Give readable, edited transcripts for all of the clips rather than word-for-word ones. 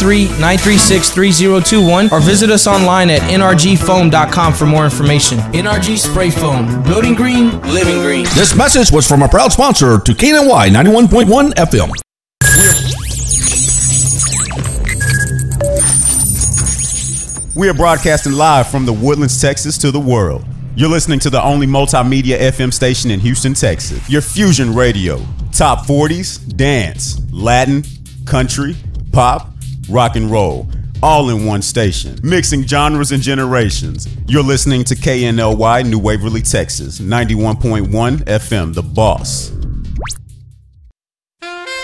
663-936-3021 or visit us online at nrgfoam.com for more information. NRG Spray Foam. Building green, living green. This message was from a proud sponsor to KNY 91.1 FM. We are broadcasting live from the Woodlands, Texas to the world. You're listening to the only multimedia FM station in Houston, Texas. Your Fusion Radio. Top 40s, dance, Latin, country, pop, rock and roll. All in one station. Mixing genres and generations. You're listening to KNLY New Waverly, Texas. 91.1 FM, The Boss.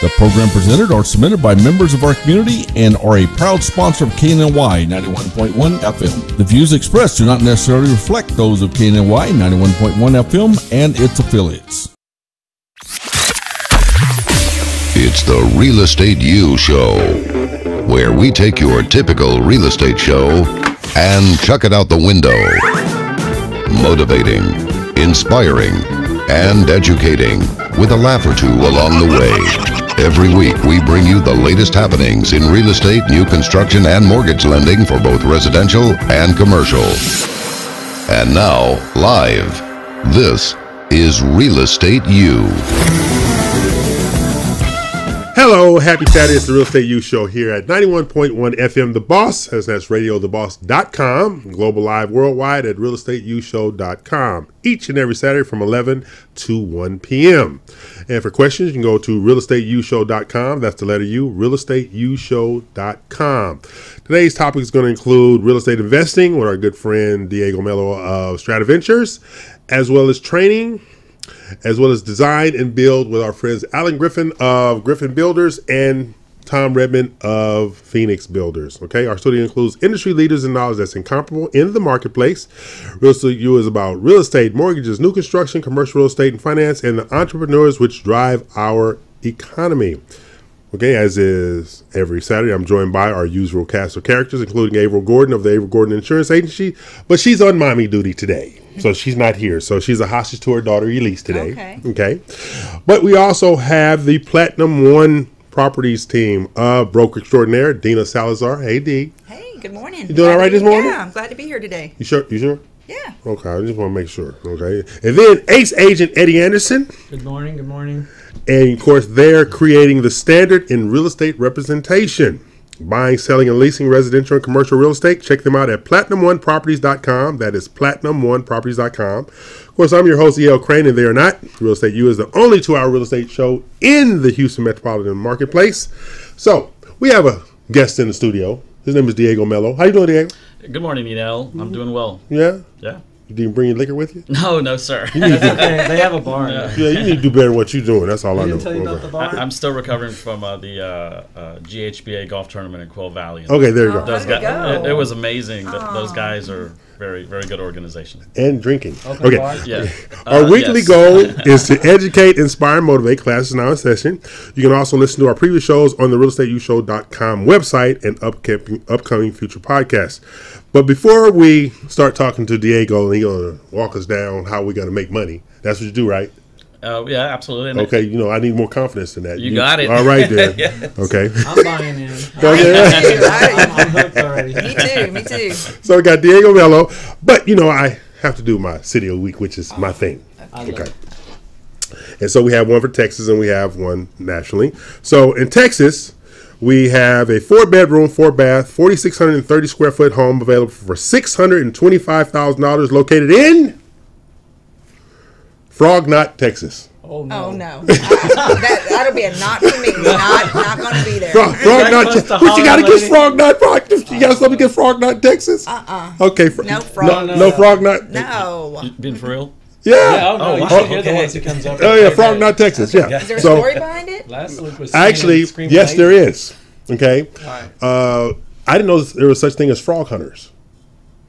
The program presented are submitted by members of our community and are a proud sponsor of KNY 91.1 FM. The views expressed do not necessarily reflect those of KNY 91.1 FM and its affiliates. It's the Real Estate U Show, where we take your typical real estate show and chuck it out the window. Motivating, inspiring, and educating with a laugh or two along the way. Every week, we bring you the latest happenings in real estate, new construction, and mortgage lending for both residential and commercial. And now, live, this is Real Estate U. Hello, happy Saturday. It's the Real Estate U Show here at 91.1 FM The Boss, as that's radiotheboss.com, global live worldwide at realestateu.show.com, each and every Saturday from 11 to 1 p.m. And for questions, you can go to realestateu.show.com. That's the letter U, realestateu.show.com. Today's topic is going to include real estate investing with our good friend Diego Mello of Strata Ventures, as well as training, as well as design and build with our friends Alan Griffin of Griffin Builders and Tom Redmond of Phoenix Builders. Okay, our studio includes industry leaders and knowledge that's incomparable in the marketplace. Real Estate U is about real estate, mortgages, new construction, commercial real estate, and finance, and the entrepreneurs which drive our economy. Okay, as is every Saturday, I'm joined by our usual cast of characters, including Averill Gordon of the Averill Gordon Insurance Agency, but she's on mommy duty today, so she's not here. So she's a hostage to her daughter, Elise, today. Okay. But we also have the Platinum One Properties team of broker extraordinaire, Dina Salazar. Hey, Dee. Hey, good morning. You doing all right this morning? Yeah, I'm glad to be here today. You sure? You sure? Yeah. Okay, I just want to make sure. Okay. And then Ace Agent Eddie Anderson. Good morning, good morning. And of course, they're creating the standard in real estate representation. Buying, selling, and leasing residential and commercial real estate. Check them out at PlatinumOneProperties.com. That is PlatinumOneProperties.com. Of course, I'm your host, E.L. Crane, and they are not. Real Estate U is the only 2-hour real estate show in the Houston metropolitan marketplace. So, we have a guest in the studio. His name is Diego Mello. How you doing, Diego? Good morning, E.L. I'm doing well. Yeah? Yeah. You didn't bring your liquor with you? No, sir. They have a bar. Yeah, you need to do better than what you're doing. That's all I know. Tell you about the bar? I'm still recovering from the GHBA golf tournament in Quail Valley. Okay, there you go. Those guys, it was amazing. Those guys are very, very good organization. And drinking. Open bar? Yeah. Our weekly goal is to educate, inspire, and motivate. Classes now in session. You can also listen to our previous shows on the realestateu.show.com website and upcoming future podcasts. But before we start talking to Diego, and he's going to walk us down how we're going to make money. That's what you do, right? Yeah, absolutely. Okay, I need more confidence in that. You got it. All right, then. Yes. Okay. I'm buying in. I'm hooked already. Me too. So we got Diego Mello. But, I have to do my City of the Week, which is my thing. Okay. And so we have one for Texas and we have one nationally. So in Texas, we have a 4-bedroom, 4-bath, 4,630 square foot home available for $625,000 located in Frog Knot, Texas. Oh no. That'll be a not for me. Not going to be there. Frog Knot. What you got to get Frog Knot? You got something to get Frog Knot, Texas? Okay. No Frog. No Frog Knot. No. You being for real? Yeah. Oh, you should hear the ones that comes up. Oh yeah, Frog Knot, Texas. Yeah. Is there a story behind it? Last week was actually, yes, there is. Okay. Right. I didn't know there was such thing as frog hunters.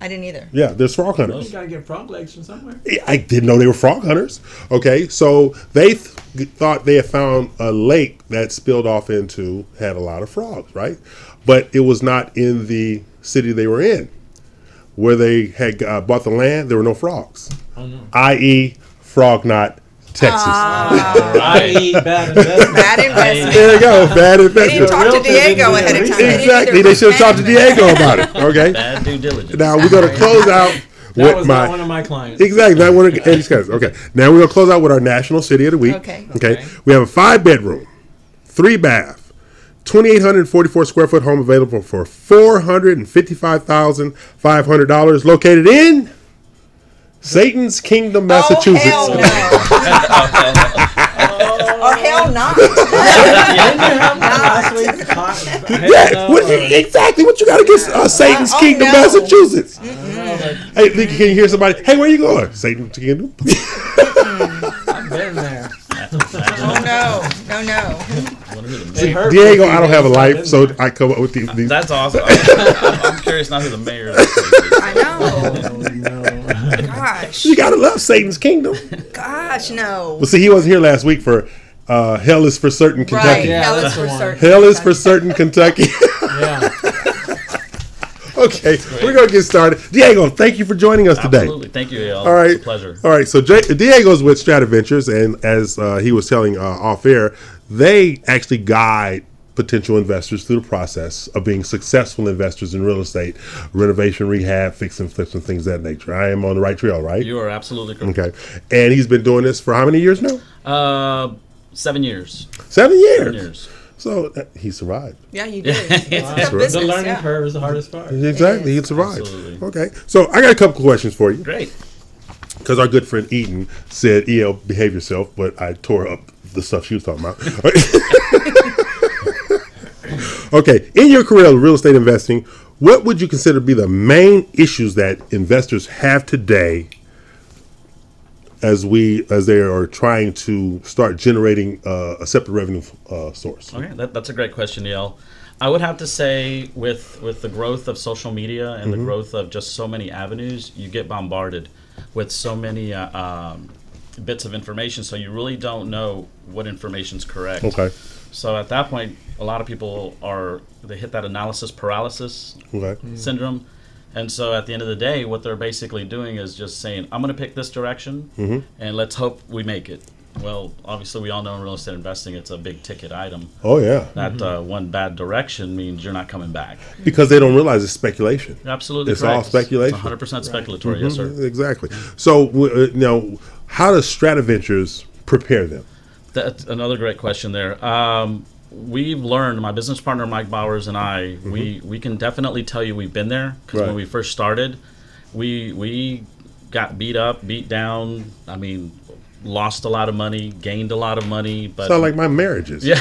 I didn't either. Yeah, there's frog Well, hunters. you gotta get frog legs from somewhere. I didn't know they were frog hunters. Okay, so they thought they had found a lake that spilled off into, had a lot of frogs, right? But it was not in the city they were in. Where they had bought the land, there were no frogs. Oh no. I.e., Frog Knot, Texas. Right. Bad investment. Bad investment. There you go. Bad They didn't investment. talk to Diego ahead of time. Exactly. They should have talked to Diego about it. Okay. Bad due diligence. Now we're going to close out That with was my. not one of my clients. Exactly. Not one of Andy's guys. Okay. Now we're going to close out with our National City of the Week. Okay. Okay. We have a 5-bedroom, 3-bath, 2,844 square foot home available for $455,500, located in Satan's Kingdom, Massachusetts. Oh, hell no. Or hell not. Exactly what you got against Satan's Kingdom, no. Massachusetts. Hey, can you hear somebody? Hey, where you going? Satan's Kingdom. I've been there. Oh, no. See, Diego, I don't have a life, so I come up with these. That's awesome. I'm curious now who the mayor of this place is. I know. No. Gosh. You gotta love Satan's Kingdom. Gosh, no. Well, see, he wasn't here last week for Hell is for Certain, Right. Kentucky. Yeah, Hell is that's for the one. certain. Hell is for Certain, Kentucky. Yeah. Okay, we're gonna get started. Diego, thank you for joining us today. Absolutely. Thank you, Al. All right, It's a pleasure. All right, so Diego's with Strataventures, and as he was telling off air, they actually guide potential investors through the process of being successful investors in real estate, renovation, rehab, fix and flips, and things of that nature. I am on the right trail, right? You are absolutely correct. Okay, and he's been doing this for how many years now? 7 years. 7 years. 7 years. So he survived. Yeah, you did. It's a Wow. tough business. The learning Yeah. curve is the hardest part. Exactly, he survived. Absolutely. Okay, so I got a couple questions for you. Great. Because our good friend Eaton said, "EL, behave yourself," but I tore up the stuff she was talking about. Okay, in your career of real estate investing, what would you consider to be the main issues that investors have today as they are trying to start generating a separate revenue source? Okay, that's a great question, Neil. I would have to say with the growth of social media and the growth of just so many avenues, you get bombarded with so many bits of information, so you really don't know what information's correct. Okay. So at that point, a lot of people they hit that analysis paralysis Okay. syndrome. And so at the end of the day, what they're basically doing is just saying, I'm going to pick this direction and let's hope we make it. Well, obviously, we all know in real estate investing, it's a big ticket item. Oh yeah. That one bad direction means you're not coming back. Because they don't realize it's speculation. You're absolutely It's correct. all speculation. It's 100% speculatory, yes, sir. Exactly. So now, how does Strataventures prepare them? That's another great question there. We've learned, my business partner Mike Bowers and I, we can definitely tell you we've been there, because when we first started, we got beat up, beat down. I mean, lost a lot of money, gained a lot of money. But Sound like my marriages. yeah,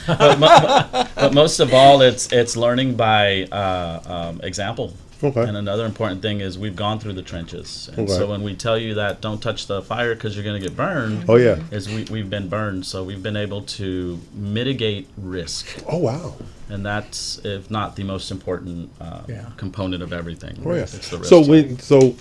but most of all, it's learning by example. Okay. And another important thing is we've gone through the trenches. And Okay. so when we tell you that don't touch the fire because you're going to get burned, Oh yeah. is we've been burned. So we've been able to mitigate risk. Oh wow. And that's, if not the most important component of everything. Oh yeah. It's the risk. So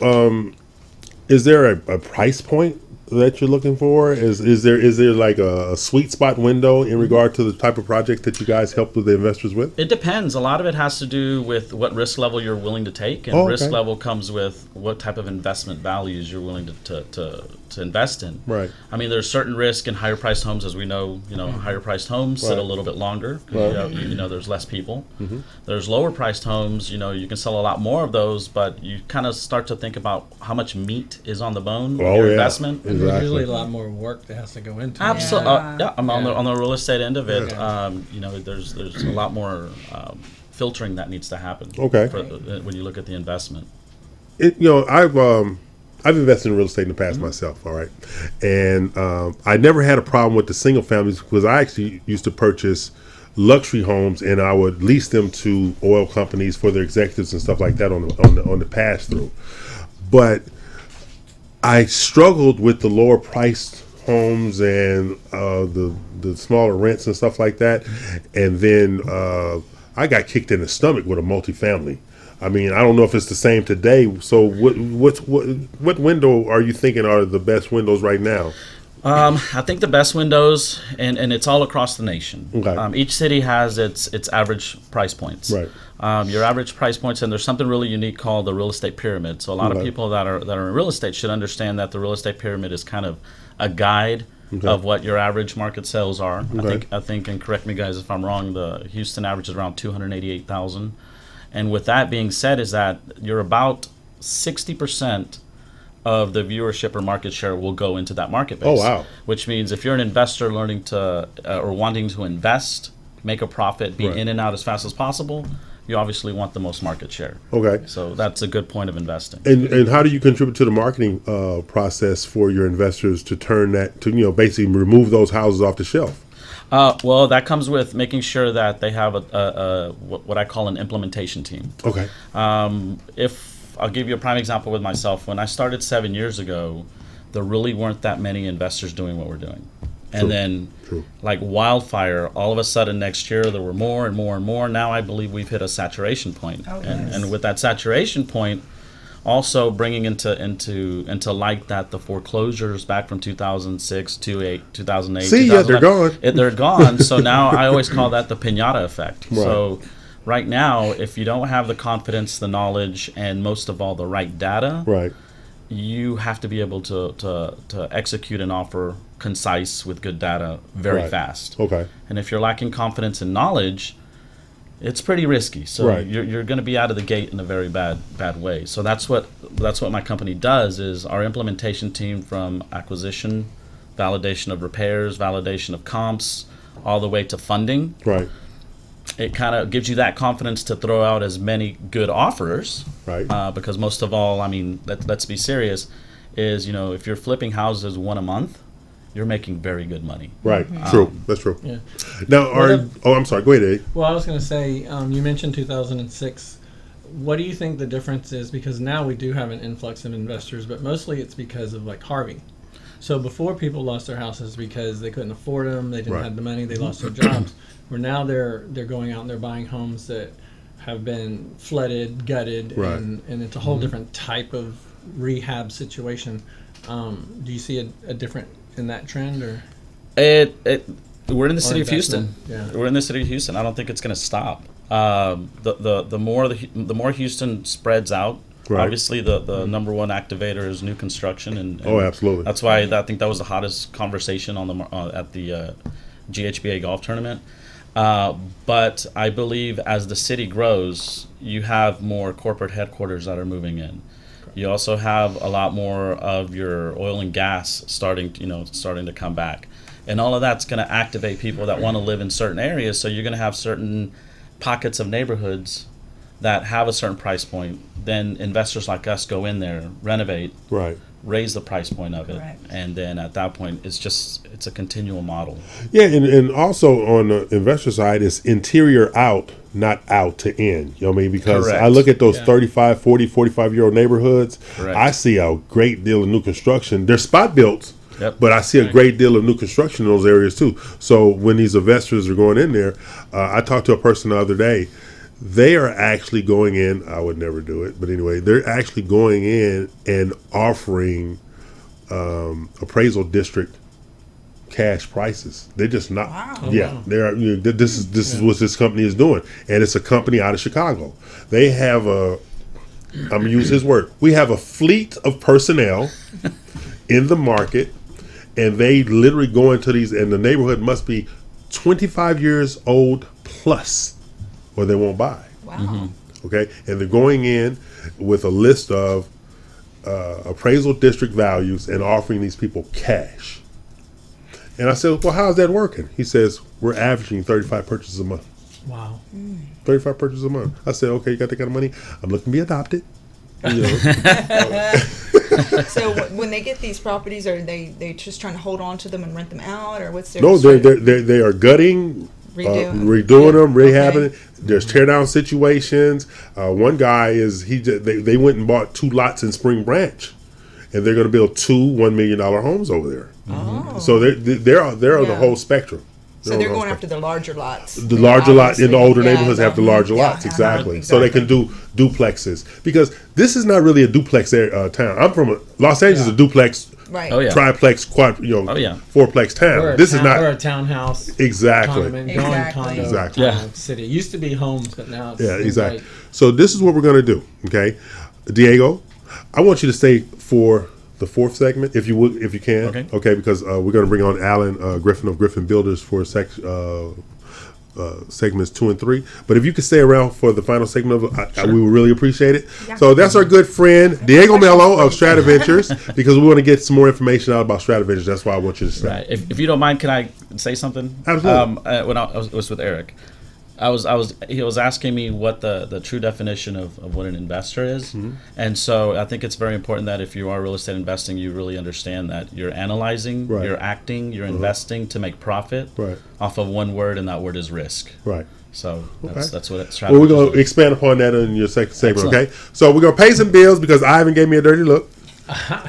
is there a price point that you're looking for? Is there like a sweet spot window in regard to the type of project that you guys help with the investors with? It depends. A lot of it has to do with what risk level you're willing to take, and risk level comes with what type of investment values you're willing to invest in. Right. I mean, there's certain risk in higher priced homes, as we know. Higher priced homes sit a little bit longer. There's less people. There's lower priced homes. You can sell a lot more of those, but you kind of start to think about how much meat is on the bone with your investment. Exactly. There's usually a lot more work that has to go into it. Absolutely. I'm on the real estate end of it. There's a lot more filtering that needs to happen. Okay. When you look at the investment. I've invested in real estate in the past myself, all right, and I never had a problem with the single families because I actually used to purchase luxury homes and I would lease them to oil companies for their executives and stuff like that on the pass through, but I struggled with the lower priced homes and the smaller rents and stuff like that, and then I got kicked in the stomach with a multifamily. I mean, I don't know if it's the same today. So what window are you thinking are the best windows right now? I think the best windows, and it's all across the nation. Okay. Each city has its average price points. Right. Your average price points, and there's something really unique called the real estate pyramid. So a lot of people that are in real estate should understand that the real estate pyramid is kind of a guide of what your average market sales are. I think, and correct me guys if I'm wrong, the Houston average is around 288,000. And with that being said, is that you're about 60% of the viewership or market share will go into that market base. Oh, wow. Which means if you're an investor learning to or wanting to invest, make a profit, be in and out as fast as possible, you obviously want the most market share. Okay. So that's a good point of investing. And how do you contribute to the marketing process for your investors to turn that to basically remove those houses off the shelf? Well, that comes with making sure that they have what I call an implementation team. Okay. If I'll give you a prime example with myself. When I started 7 years ago, there really weren't that many investors doing what we're doing. And then, like wildfire, all of a sudden next year there were more and more and more. Now I believe we've hit a saturation point. And with that saturation point, also bringing into light that the foreclosures back from 2006 to 2008. See, yeah, they're gone. They're gone. So now I always call that the piñata effect. Right. So right now, if you don't have the confidence, the knowledge, and most of all the right data, you have to be able to execute an offer concise with good data very fast. Okay. And if you're lacking confidence and knowledge, it's pretty risky. So you're going to be out of the gate in a very bad way. So that's what my company does. Is our implementation team, from acquisition, validation of repairs, validation of comps, all the way to funding. Right. It kind of gives you that confidence to throw out as many good offers. Right. Because most of all, I mean, let's be serious. Is if you're flipping houses one a month, you're making very good money. Right. True. That's true. Yeah. Now, I'm sorry. Go ahead, Eddie. Well, I was going to say, you mentioned 2006. What do you think the difference is? Because now we do have an influx of investors, but mostly it's because of like Harvey. So before, people lost their houses because they couldn't afford them, they didn't have the money, they lost their jobs. Where now they're going out and they're buying homes that have been flooded, gutted, and it's a whole different type of rehab situation. Do you see a different in that trend, or we're in the city of Houston. Yeah. We're in the city of Houston. I don't think it's going to stop. The more Houston spreads out, obviously the number one activator is new construction, and absolutely. That's why I think that was the hottest conversation at the GHBA golf tournament. But I believe as the city grows, you have more corporate headquarters that are moving in. You also have a lot more of your oil and gas starting to come back, and all of that's going to activate people that want to live in certain areas. So you're going to have certain pockets of neighborhoods that have a certain price point. Then investors like us go in there, renovate, raise the price point of it, and then at that point, it's a continual model. Yeah, and also on the investor side, it's interior out, not out to in. You know what I mean? Because I look at those 35, 40, 45-year-old neighborhoods, I see a great deal of new construction. They're spot built, but I see a great deal of new construction in those areas too. So when these investors are going in there, I talked to a person the other day. They are actually going in, I would never do it, but anyway, they're actually going in and offering appraisal district cash prices. They're just not, they're this is what this company is doing. And it's a company out of Chicago. They have I'm going to use his word, we have a fleet of personnel in the market, and they literally go into these, and the neighborhood must be 25 years old plus, or they won't buy. Wow. Mm-hmm. Okay, and they're going in with a list of appraisal district values and offering these people cash. And I said, well, how's that working? He says, we're averaging 35 purchases a month. Wow. 35 purchases a month. I said, okay, you got that kind of money? I'm looking to be adopted. So when they get these properties, are they just trying to hold on to them and rent them out, or what's their? No, they are gutting, redoing them, rehabbing it. There's tear down situations. One guy they went and bought 2 lots in Spring Branch, and they're going to build 2 $1 million homes over there. Oh. So they're on the whole spectrum. So they're going after the larger lots. The larger lots in the older neighborhoods have the larger lots, exactly. So they can do duplexes, because this is not really a duplex town. I'm from Los Angeles, is a duplex Right. Oh yeah. triplex, fourplex town. We're This is not we're a townhouse. exactly. Condominium, going Exactly. condo Exactly. kind of city. It used to be homes, but now it's Exactly. like- So this is what we're going to do. Okay, Diego, I want you to stay for the fourth segment, if you would, if you can. Okay. Because we're going to bring on Alan Griffin of Griffin Builders for segments 2 and 3. But if you could stay around for the final segment of it, we would really appreciate it. Yeah. So that's our good friend Diego Mello of Strataventures, because we want to get some more information out about Strataventures. That's why I want you to stay. Right. If you don't mind, can I say something? Absolutely. When I was with Eric, he was asking me what the true definition of what an investor is, and so I think it's very important that if you are real estate investing, you really understand that you're analyzing, Right. you're acting, you're investing to make profit Right. off of one word, and that word is risk. Right. So that's what it's. Well, we're going to expand upon that in your second segment, Excellent. okay? So we're going to pay some bills because Ivan gave me a dirty look.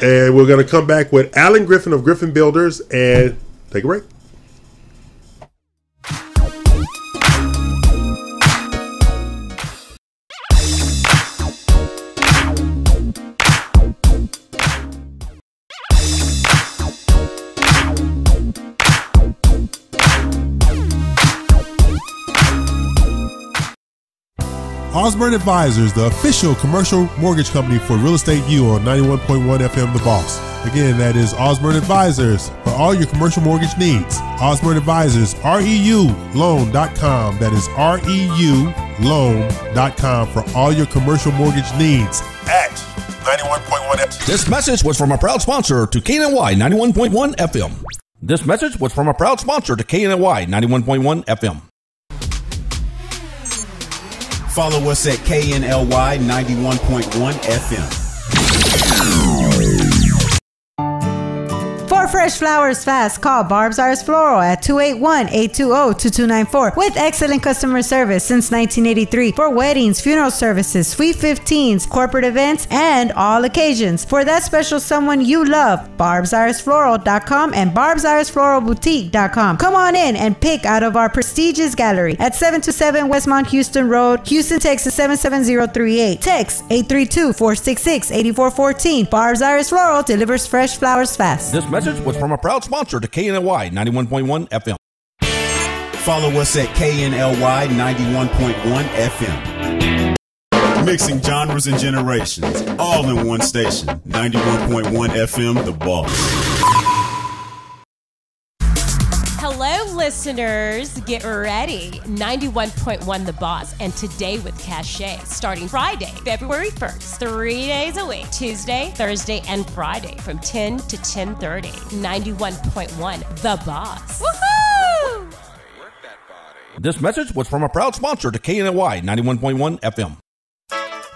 And we're going to come back with Alan Griffin of Griffin Builders and take a break. Osborne Advisors, the official commercial mortgage company for Real Estate U on 91.1 FM The Boss. Again, that is Osborne Advisors for all your commercial mortgage needs. Osborne Advisors, REULoan.com. That is REULoan.com for all your commercial mortgage needs at 91.1 FM. This message was from a proud sponsor to KNY 91.1 FM. This message was from a proud sponsor to KNY 91.1 FM. Follow us at KNLY 91.1 FM. For fresh flowers fast, call Barb's Iris Floral at 281-820-2294 with excellent customer service since 1983 for weddings, funeral services, sweet 15s, corporate events, and all occasions. For that special someone you love, barbsirisfloral.com and barbsirisfloralboutique.com. Come on in and pick out of our prestigious gallery at 727 Westmont Houston Road, Houston, Texas 77038. Text 832-466-8414. Barb's Iris Floral delivers fresh flowers fast. This message was from a proud sponsor to KNY 91.1 FM. Follow us at KNLY 91.1 FM. Mixing genres and generations, all in one station. 91.1 FM, The Boss. Hello, listeners. Get ready. 91.1 The Boss, and Today with Cachet, starting Friday, February 1st, 3 days a week, Tuesday, Thursday, and Friday from 10 to 10:30. 91.1 The Boss. Woohoo! This message was from a proud sponsor to KNY 91.1 FM.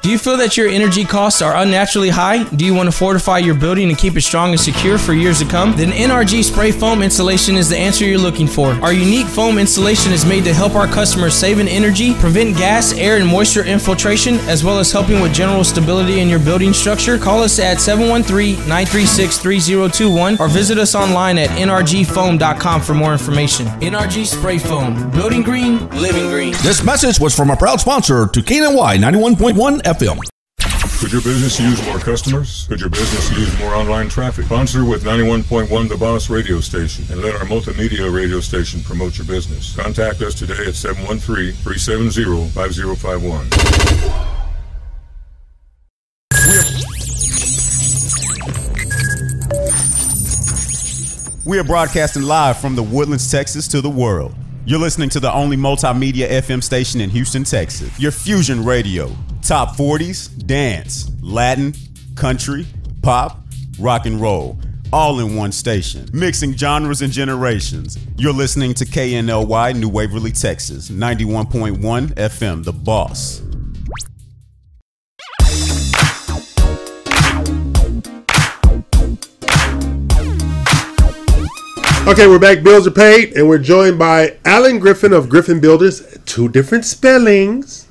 Do you feel that your energy costs are unnaturally high? Do you want to fortify your building and keep it strong and secure for years to come? Then NRG Spray Foam Installation is the answer you're looking for. Our unique foam installation is made to help our customers save in energy, prevent gas, air, and moisture infiltration, as well as helping with general stability in your building structure. Call us at 713-936-3021 or visit us online at nrgfoam.com for more information. NRG Spray Foam. Building green, living green. This message was from a proud sponsor to KNY 91.1 FM. Could your business use more customers? Could your business use more online traffic? Sponsor with 91.1 The Boss radio station and let our multimedia radio station promote your business. Contact us today at 713-370-5051. We are broadcasting live from the Woodlands, Texas to the world. You're listening to the only multimedia FM station in Houston, Texas. Your Fusion Radio. Top 40s, dance, Latin, country, pop, rock and roll. All in one station. Mixing genres and generations. You're listening to KNLY New Waverly, Texas. 91.1 FM, The Boss. Okay, we're back. Bills are paid, and we're joined by Alan Griffin of Griffin Builders. Two different spellings.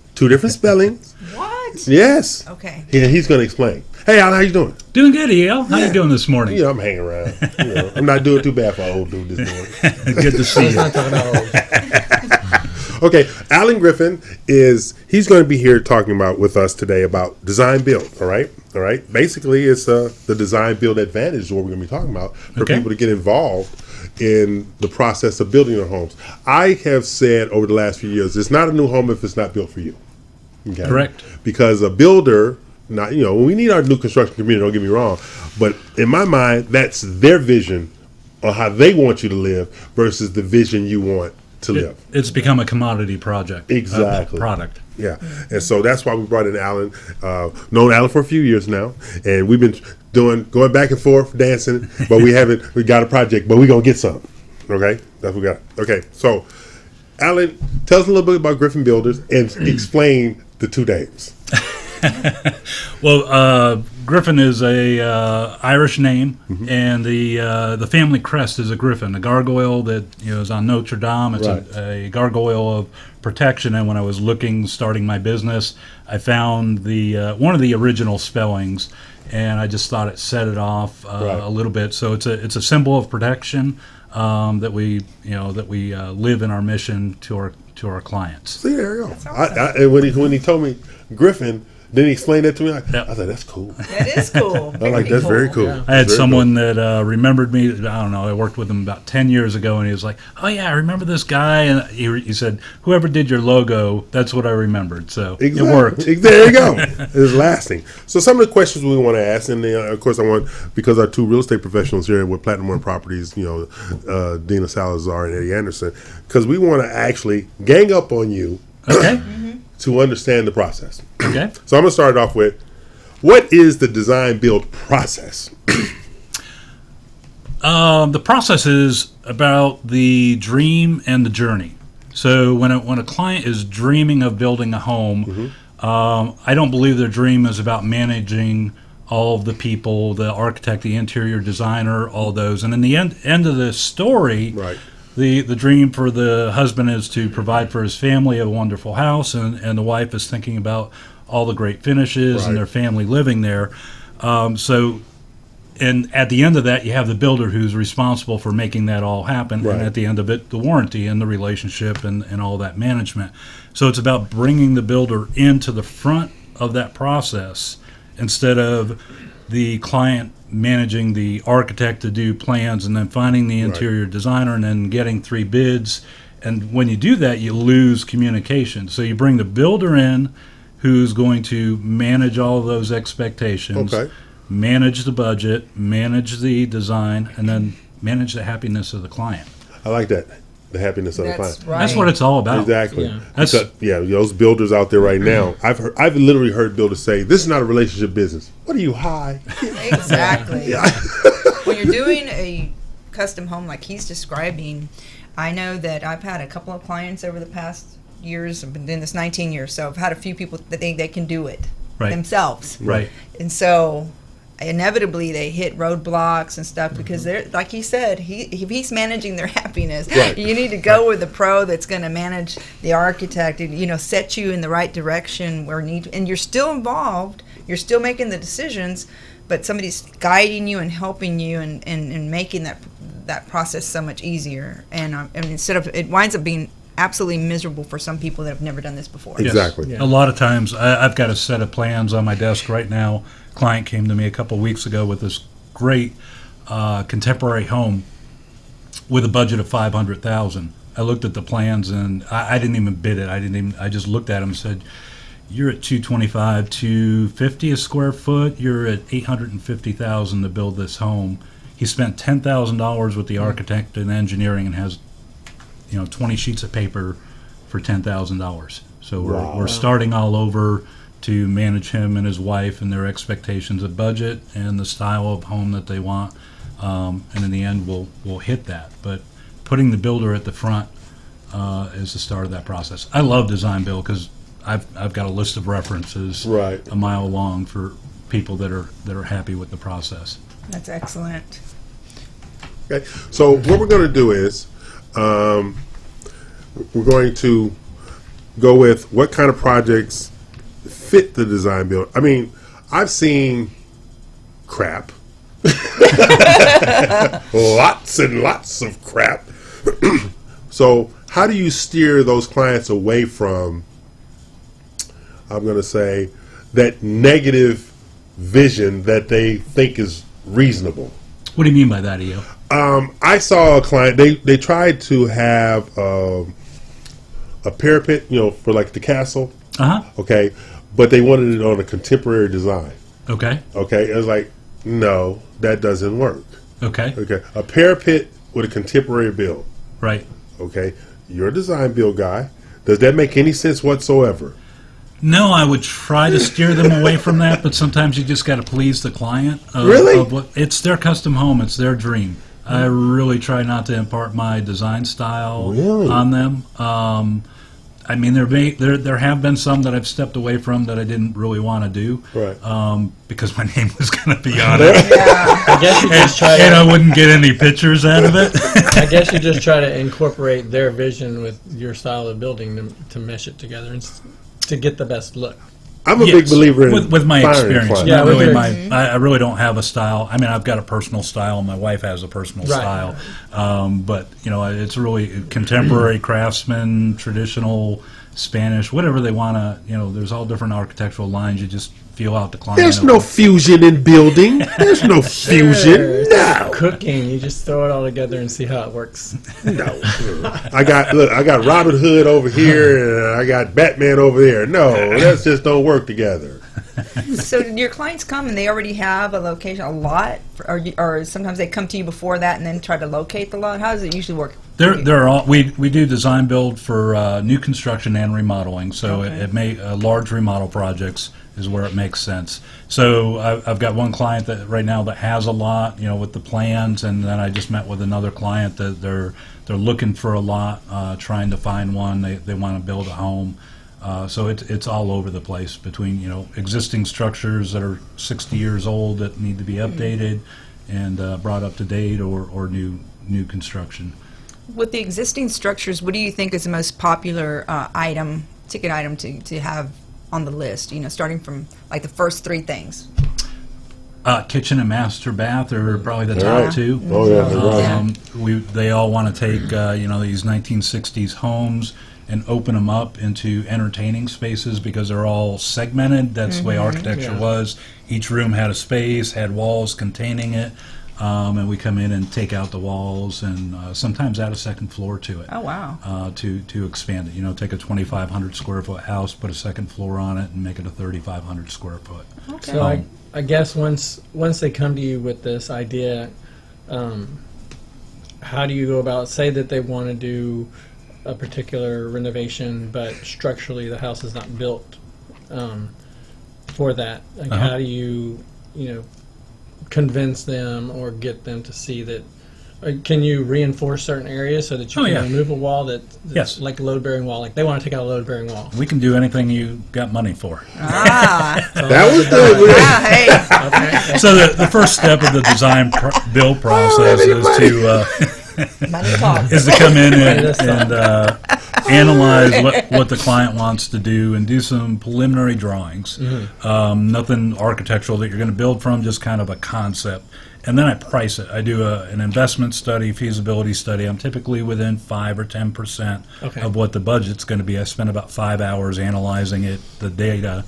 What? Yes. Okay. Yeah, he's going to explain. Hey, Alan, how you doing? Doing good, EL. How you doing this morning? Yeah, I'm hanging around. I'm not doing too bad for an old dude this morning. Good to see you. Okay, Alan Griffin he's going to be here talking with us today about design build. All right. Basically, it's the design build advantage is what we're going to be talking about for people to get involved in the process of building their homes. I have said over the last few years, it's not a new home if it's not built for you. Okay? Correct. Because a builder, we need our new construction community, don't get me wrong, but in my mind, that's their vision on how they want you to live versus the vision you want to live. It's become a commodity project. Exactly. Product. Yeah. And so that's why we brought in Alan. Known Alan for a few years now, and we've been going back and forth, dancing, but we got a project, but we're going to get something. Okay? That's what we got. Okay. So, Alan, tell us a little bit about Griffin Builders and explain the two names. Well, Griffin is a Irish name, and the family crest is a griffin, a gargoyle that is on Notre Dame. It's a gargoyle of protection. And when I was starting my business, I found the one of the original spellings, and I just thought it set it off a little bit. So it's a symbol of protection that we live in our mission to our clients. See, there you go. Awesome. And when he told me Griffin. Then he explained that to me. I thought, that's cool. That is cool. I like that's very cool. Yeah. I had someone that remembered me. I don't know. I worked with him about 10 years ago, and he was like, "Oh yeah, I remember this guy." And he said, "Whoever did your logo, that's what I remembered." So it worked. There you go. It's lasting. So some of the questions we want to ask, and of course because our two real estate professionals here with Platinum One Properties, Dina Salazar and Eddie Anderson, because we want to actually gang up on you. Okay. To understand the process. Okay. So I'm going to start off with, what is the design build process? The process is about the dream and the journey. So when a client is dreaming of building a home, I don't believe their dream is about managing all of the people, the architect, the interior designer, all those. And in the end of the story, right. The dream for the husband is to provide for his family a wonderful house, and the wife is thinking about all the great finishes and their family living there. And at the end of that, you have the builder who's responsible for making that all happen. And at the end of it, the warranty and the relationship and all that management. So it's about bringing the builder into the front of that process instead of the client managing the architect to do plans and then finding the interior designer and then getting 3 bids. And when you do that, you lose communication. So you bring the builder in who's going to manage all of those expectations, manage the budget, manage the design, and then manage the happiness of the client. I like that. The happiness of the client. Right. That's what it's all about. Exactly. Yeah. Those builders out there right now. I've literally heard builders say, "This is not a relationship business." What are you, high? Exactly. When you're doing a custom home like he's describing, I know that I've had a couple of clients over the past years. I've been doing this 19 years, so I've had a few people that think they can do it themselves. Right. And so inevitably they hit roadblocks and stuff because they're, like he said, if he's managing their happiness, you need to go with the pro that's going to manage the architect and set you in the right direction and you're still involved, you're still making the decisions, but somebody's guiding you and helping you and making that process so much easier. And instead of, it winds up being absolutely miserable for some people that have never done this before. Exactly. Yes. A lot of times I've got a set of plans on my desk right now. Client came to me a couple weeks ago with this great contemporary home with a budget of $500,000. I looked at the plans and I didn't even bid it. I just looked at them and said, "You're at $225, $250 a square foot. You're at $850,000 to build this home." He spent $10,000 with the architect and engineering and has 20 sheets of paper for $10,000. So we're starting all over to manage him and his wife and their expectations of budget and the style of home that they want. And in the end, we'll hit that. But putting the builder at the front is the start of that process. I love design build because I've got a list of references a mile long for people that are happy with the process. That's excellent. Okay, so what we're going to do is we're going to go with what kind of projects fit the design build. I mean, I've seen crap. Lots and lots of crap. So how do you steer those clients away from, I'm going to say, that negative vision that they think is reasonable? What do you mean by that, EO? I saw a client, they tried to have a parapet, for like the castle. Okay, but they wanted it on a contemporary design. Okay. Okay, it was like, no, that doesn't work. Okay. Okay, a parapet with a contemporary build. Right. Okay, you're a design build guy. Does that make any sense whatsoever? No, I would try to steer them away from that, but sometimes you just got to please the client. Really? It's their custom home. It's their dream. I really try not to impart my design style on them. I mean, there have been some that I've stepped away from that I didn't really want to do, right? Because my name was going to be on it. Yeah. I guess you just try and I wouldn't get any pictures out of it. I guess you just try to incorporate their vision with your style of building to mesh it together and to get the best look. I'm a big believer in with my experience. Yeah, really I really don't have a style. I mean, I've got a personal style. My wife has a personal style, but it's really contemporary, craftsman, traditional, Spanish, whatever they want to. There's all different architectural lines. You just feel out the client. There's no fusion in building. There's no fusion. No cooking. You just throw it all together and see how it works. No, I got Robin Hood over here, and I got Batman over there. No, that just don't work together. So your clients come and they already have a location, a lot, or sometimes they come to you before that and then try to locate the lot. How does it usually work? We do design build for new construction and remodeling. So it may large remodel projects is where it makes sense. So I've got one client that right now that has a lot, with the plans, and then I just met with another client that they're looking for a lot, trying to find one. They want to build a home. So it's all over the place between existing structures that are 60 years old that need to be updated and brought up to date, or new construction. With the existing structures, what do you think is the most popular ticket item to have on the list? Starting from like the first three things. Kitchen and master bath are probably the top two. Oh yeah, they all want to take these 1960s homes and open them up into entertaining spaces because they're all segmented. That's the way architecture was. Each room had a space, had walls containing it, and we come in and take out the walls and sometimes add a second floor to it. Oh wow! To expand it, take a 2,500 square foot house, put a second floor on it, and make it a 3,500 square foot. Okay. So I guess once they come to you with this idea, how do you go about? Say that they want to do a particular renovation, but structurally the house is not built for that. Like, how do you convince them or get them to see that? Can you reinforce certain areas so that you can remove a wall that's like a load-bearing wall? Like they want to take out a load-bearing wall. We can do anything you got money for. That was good. Hey. So the first step of the design build process is to come in and analyze what the client wants to do and do some preliminary drawings. Nothing architectural that you're going to build from, just kind of a concept. And then I price it. I do an investment study, feasibility study. I'm typically within 5 or 10% of what the budget's going to be. I spend about 5 hours analyzing it, the data,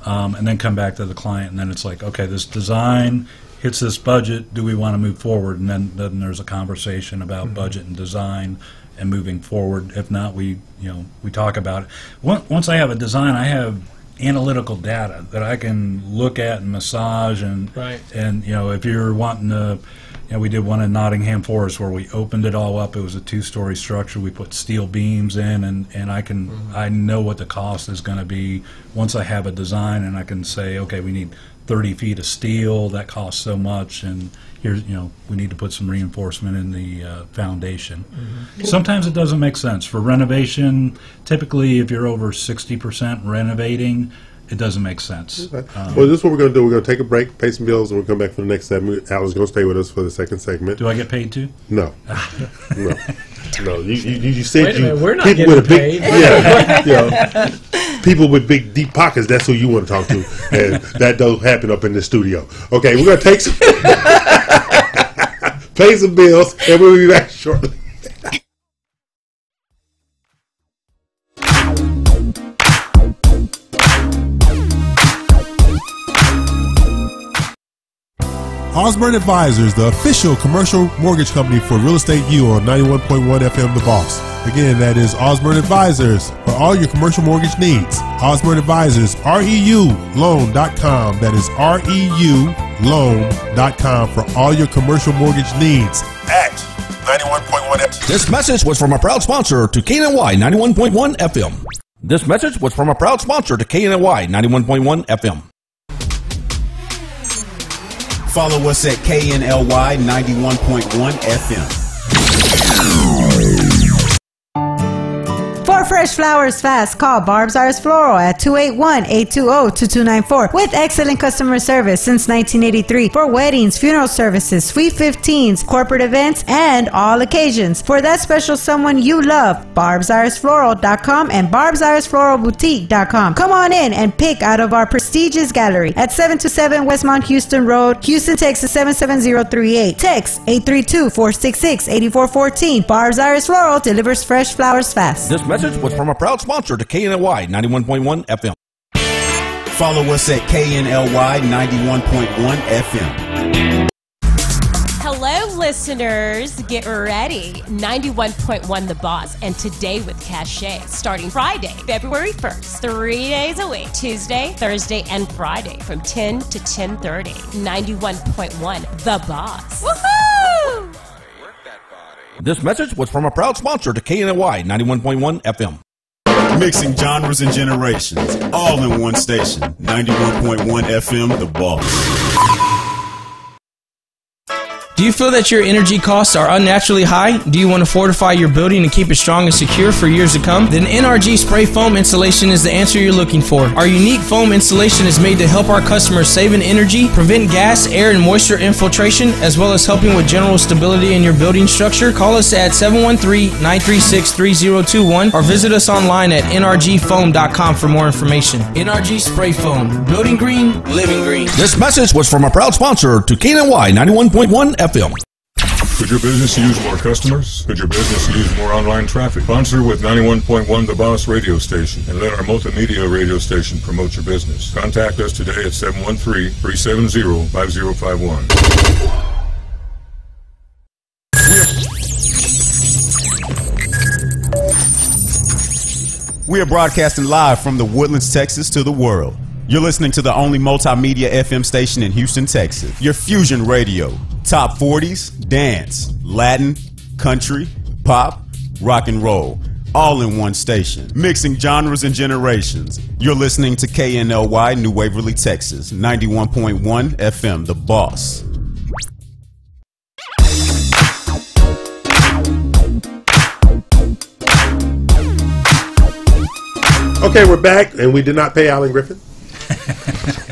and then come back to the client. And then it's like, okay, this design hits this budget. Do we want to move forward? And then there's a conversation about budget and design and moving forward. If not, we talk about it. Once I have a design, I have analytical data that I can look at and massage and if you're wanting to, we did one in Nottingham Forest where we opened it all up. It was a 2-story structure. We put steel beams in, and I know what the cost is going to be once I have a design, and I can say, okay, we need 30 feet of steel, that costs so much, and here's, we need to put some reinforcement in the foundation. Sometimes it doesn't make sense. For renovation, typically if you're over 60% renovating, it doesn't make sense. Well, this is what we're going to do. We're going to take a break, pay some bills, and we'll come back for the next segment. Alan's going to stay with us for the second segment. Do I get paid too? No. No. You said Wait a minute, we're not people getting with a big, paid. people with big deep pockets. That's who you want to talk to, and that don't happen up in the studio. Okay, we're going to take some, pay some bills, and we'll be back shortly. Osborne Advisors, the official commercial mortgage company for Real Estate U on 91.1 FM The Boss. Again, that is Osborne Advisors for all your commercial mortgage needs. Osborne Advisors, REULoan.com. That is REULoan.com for all your commercial mortgage needs at 91.1 FM. This message was from a proud sponsor to KNY 91.1 FM. This message was from a proud sponsor to KNY 91.1 FM. Follow us at KNLY 91.1 FM. For fresh flowers fast, call Barb's Iris Floral at 281-820-2294 with excellent customer service since 1983 for weddings, funeral services, Sweet 15s, corporate events, and all occasions. For that special someone you love, barbsirisfloral.com and barbsirisfloralboutique.com. Come on in and pick out of our prestigious gallery at 727 Westmont Houston Road, Houston, Texas 77038. Text 832-466-8414. Barb's Iris Floral delivers fresh flowers fast. This message was from a proud sponsor to KNY 91.1 FM. Follow us at KNLY 91.1 FM. Hello, listeners. Get ready. 91.1 The Boss and Today with Cachet starting Friday, February 1st. 3 days a week. Tuesday, Thursday, and Friday from 10 to 10:30. 91.1 The Boss. Woohoo! This message was from a proud sponsor to KNY 91.1 FM. Mixing genres and generations, all in one station. 91.1 FM, The Boss. Do you feel that your energy costs are unnaturally high? Do you want to fortify your building and keep it strong and secure for years to come? Then NRG Spray Foam Insulation is the answer you're looking for. Our unique foam insulation is made to help our customers save in energy, prevent gas, air, and moisture infiltration, as well as helping with general stability in your building structure. Call us at 713-936-3021 or visit us online at nrgfoam.com for more information. NRG Spray Foam. Building green, living green. This message was from a proud sponsor to KNY 91.1 FM. Could your business use more customers? Could your business use more online traffic? Sponsor with 91.1 The Boss radio station and let our multimedia radio station promote your business. Contact us today at 713-370-5051. We are broadcasting live from the Woodlands, Texas to the world. You're listening to the only multimedia FM station in Houston, Texas. Your Fusion Radio. Top 40s, dance, Latin, country, pop, rock and roll. All in one station. Mixing genres and generations. You're listening to KNLY New Waverly, Texas. 91.1 FM, The Boss. Okay, we're back, and we did not pay Alan Griffin.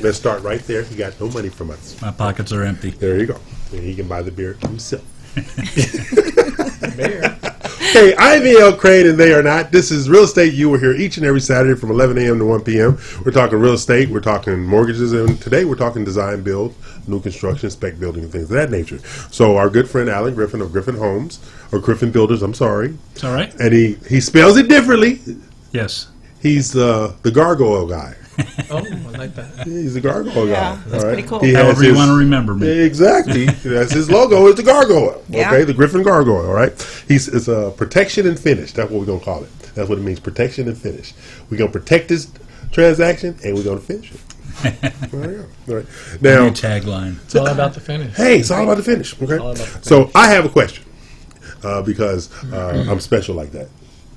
Let's start right there. He got no money from us. My pockets are empty. There you go. And he can buy the beer himself. Beer. Hey, IVL Crane and They Are Not. This is Real Estate U. We're here each and every Saturday from 11 a.m. to 1 p.m. We're talking real estate. We're talking mortgages. And today we're talking design, build, new construction, spec building, and things of that nature. So our good friend Alan Griffin of Griffin Homes, or Griffin Builders, I'm sorry. It's all right. And he spells it differently. Yes. He's the gargoyle guy. Oh, I like that. He's a gargoyle guy. That's pretty cool. However you want to remember me. Exactly. That's his logo is the gargoyle. Yeah. Okay, the Griffin gargoyle. All right. It's a protection and finish. That's what we're gonna call it. That's what it means. Protection and finish. We're gonna protect this transaction and we're gonna finish it. There you go. All right. Now, New tagline. It's all about the finish. hey, it's all about the finish. Okay. all about the finish. So I have a question because I'm special like that.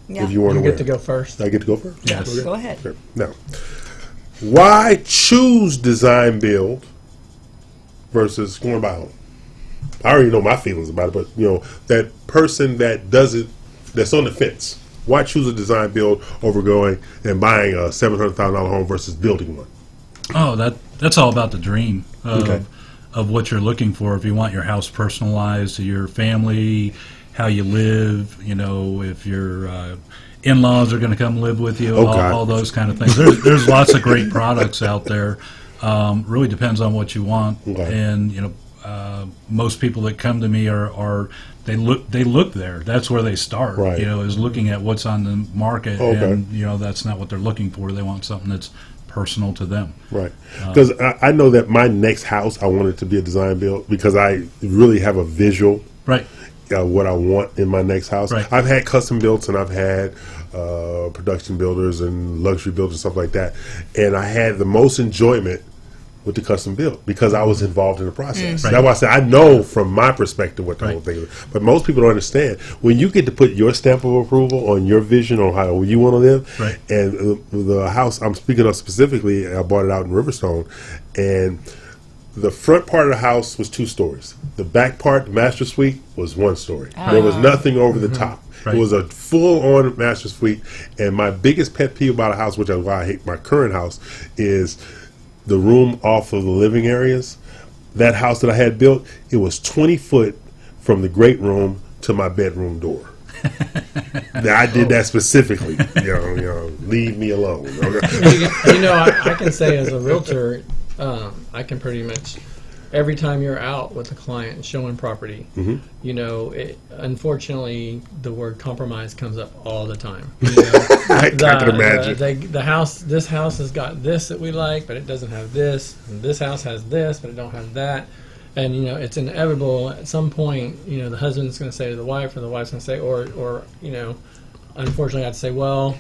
Yeah. If you weren't You aware, get to go first. I get to go first. Yes. Okay. Go ahead. Okay. Now, why choose design build versus going buy a home? I already know my feelings about it, but that person that doesn't, that's on the fence. Why choose a design build over going and buying a $700,000 home versus building one? Oh, that's all about the dream Okay. of what you're looking for. If you want your house personalized to your family, how you live, if your in-laws are going to come live with you, all those kind of things. There's lots of great products out there. Really depends on what you want. Okay. And most people that come to me are they look there. That's where they start. Right. Is looking at what's on the market, Okay. and that's not what they're looking for. They want something that's personal to them. Right. Because I know that my next house, I want it to be a design build because I really have a visual. Right. What I want in my next house. Right. I've had custom builds and I've had production builders and luxury builders and stuff like that. And I had the most enjoyment with the custom build because I was involved in the process. Right. That's why I said I know from my perspective what the whole thing is. But most people don't understand. When you get to put your stamp of approval on your vision on how you want to live, right. and the house I'm speaking of specifically, I bought it out in Riverstone, and the front part of the house was 2 stories. The back part, the master suite, was 1 story. There was nothing over the top. Right. It was a full-on master suite. And my biggest pet peeve about a house, which is why I hate my current house, is the room off of the living areas. That house that I had built, it was 20 foot from the great room to my bedroom door. Now, I did that specifically. You know, leave me alone. I can say as a realtor, I can pretty much, every time you're out with a client showing property, unfortunately, the word compromise comes up all the time. I can imagine. This house has got this that we like, but it doesn't have this. And this house has this, but it don't have that. And, it's inevitable at some point, the husband's going to say to the wife, or the wife's going to say, or unfortunately I have to say, well,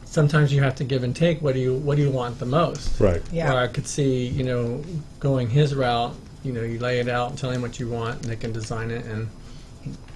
sometimes you have to give and take. What do you want the most? Right. Yeah. Or I could see, going his route, you lay it out and tell him what you want, and they can design it, and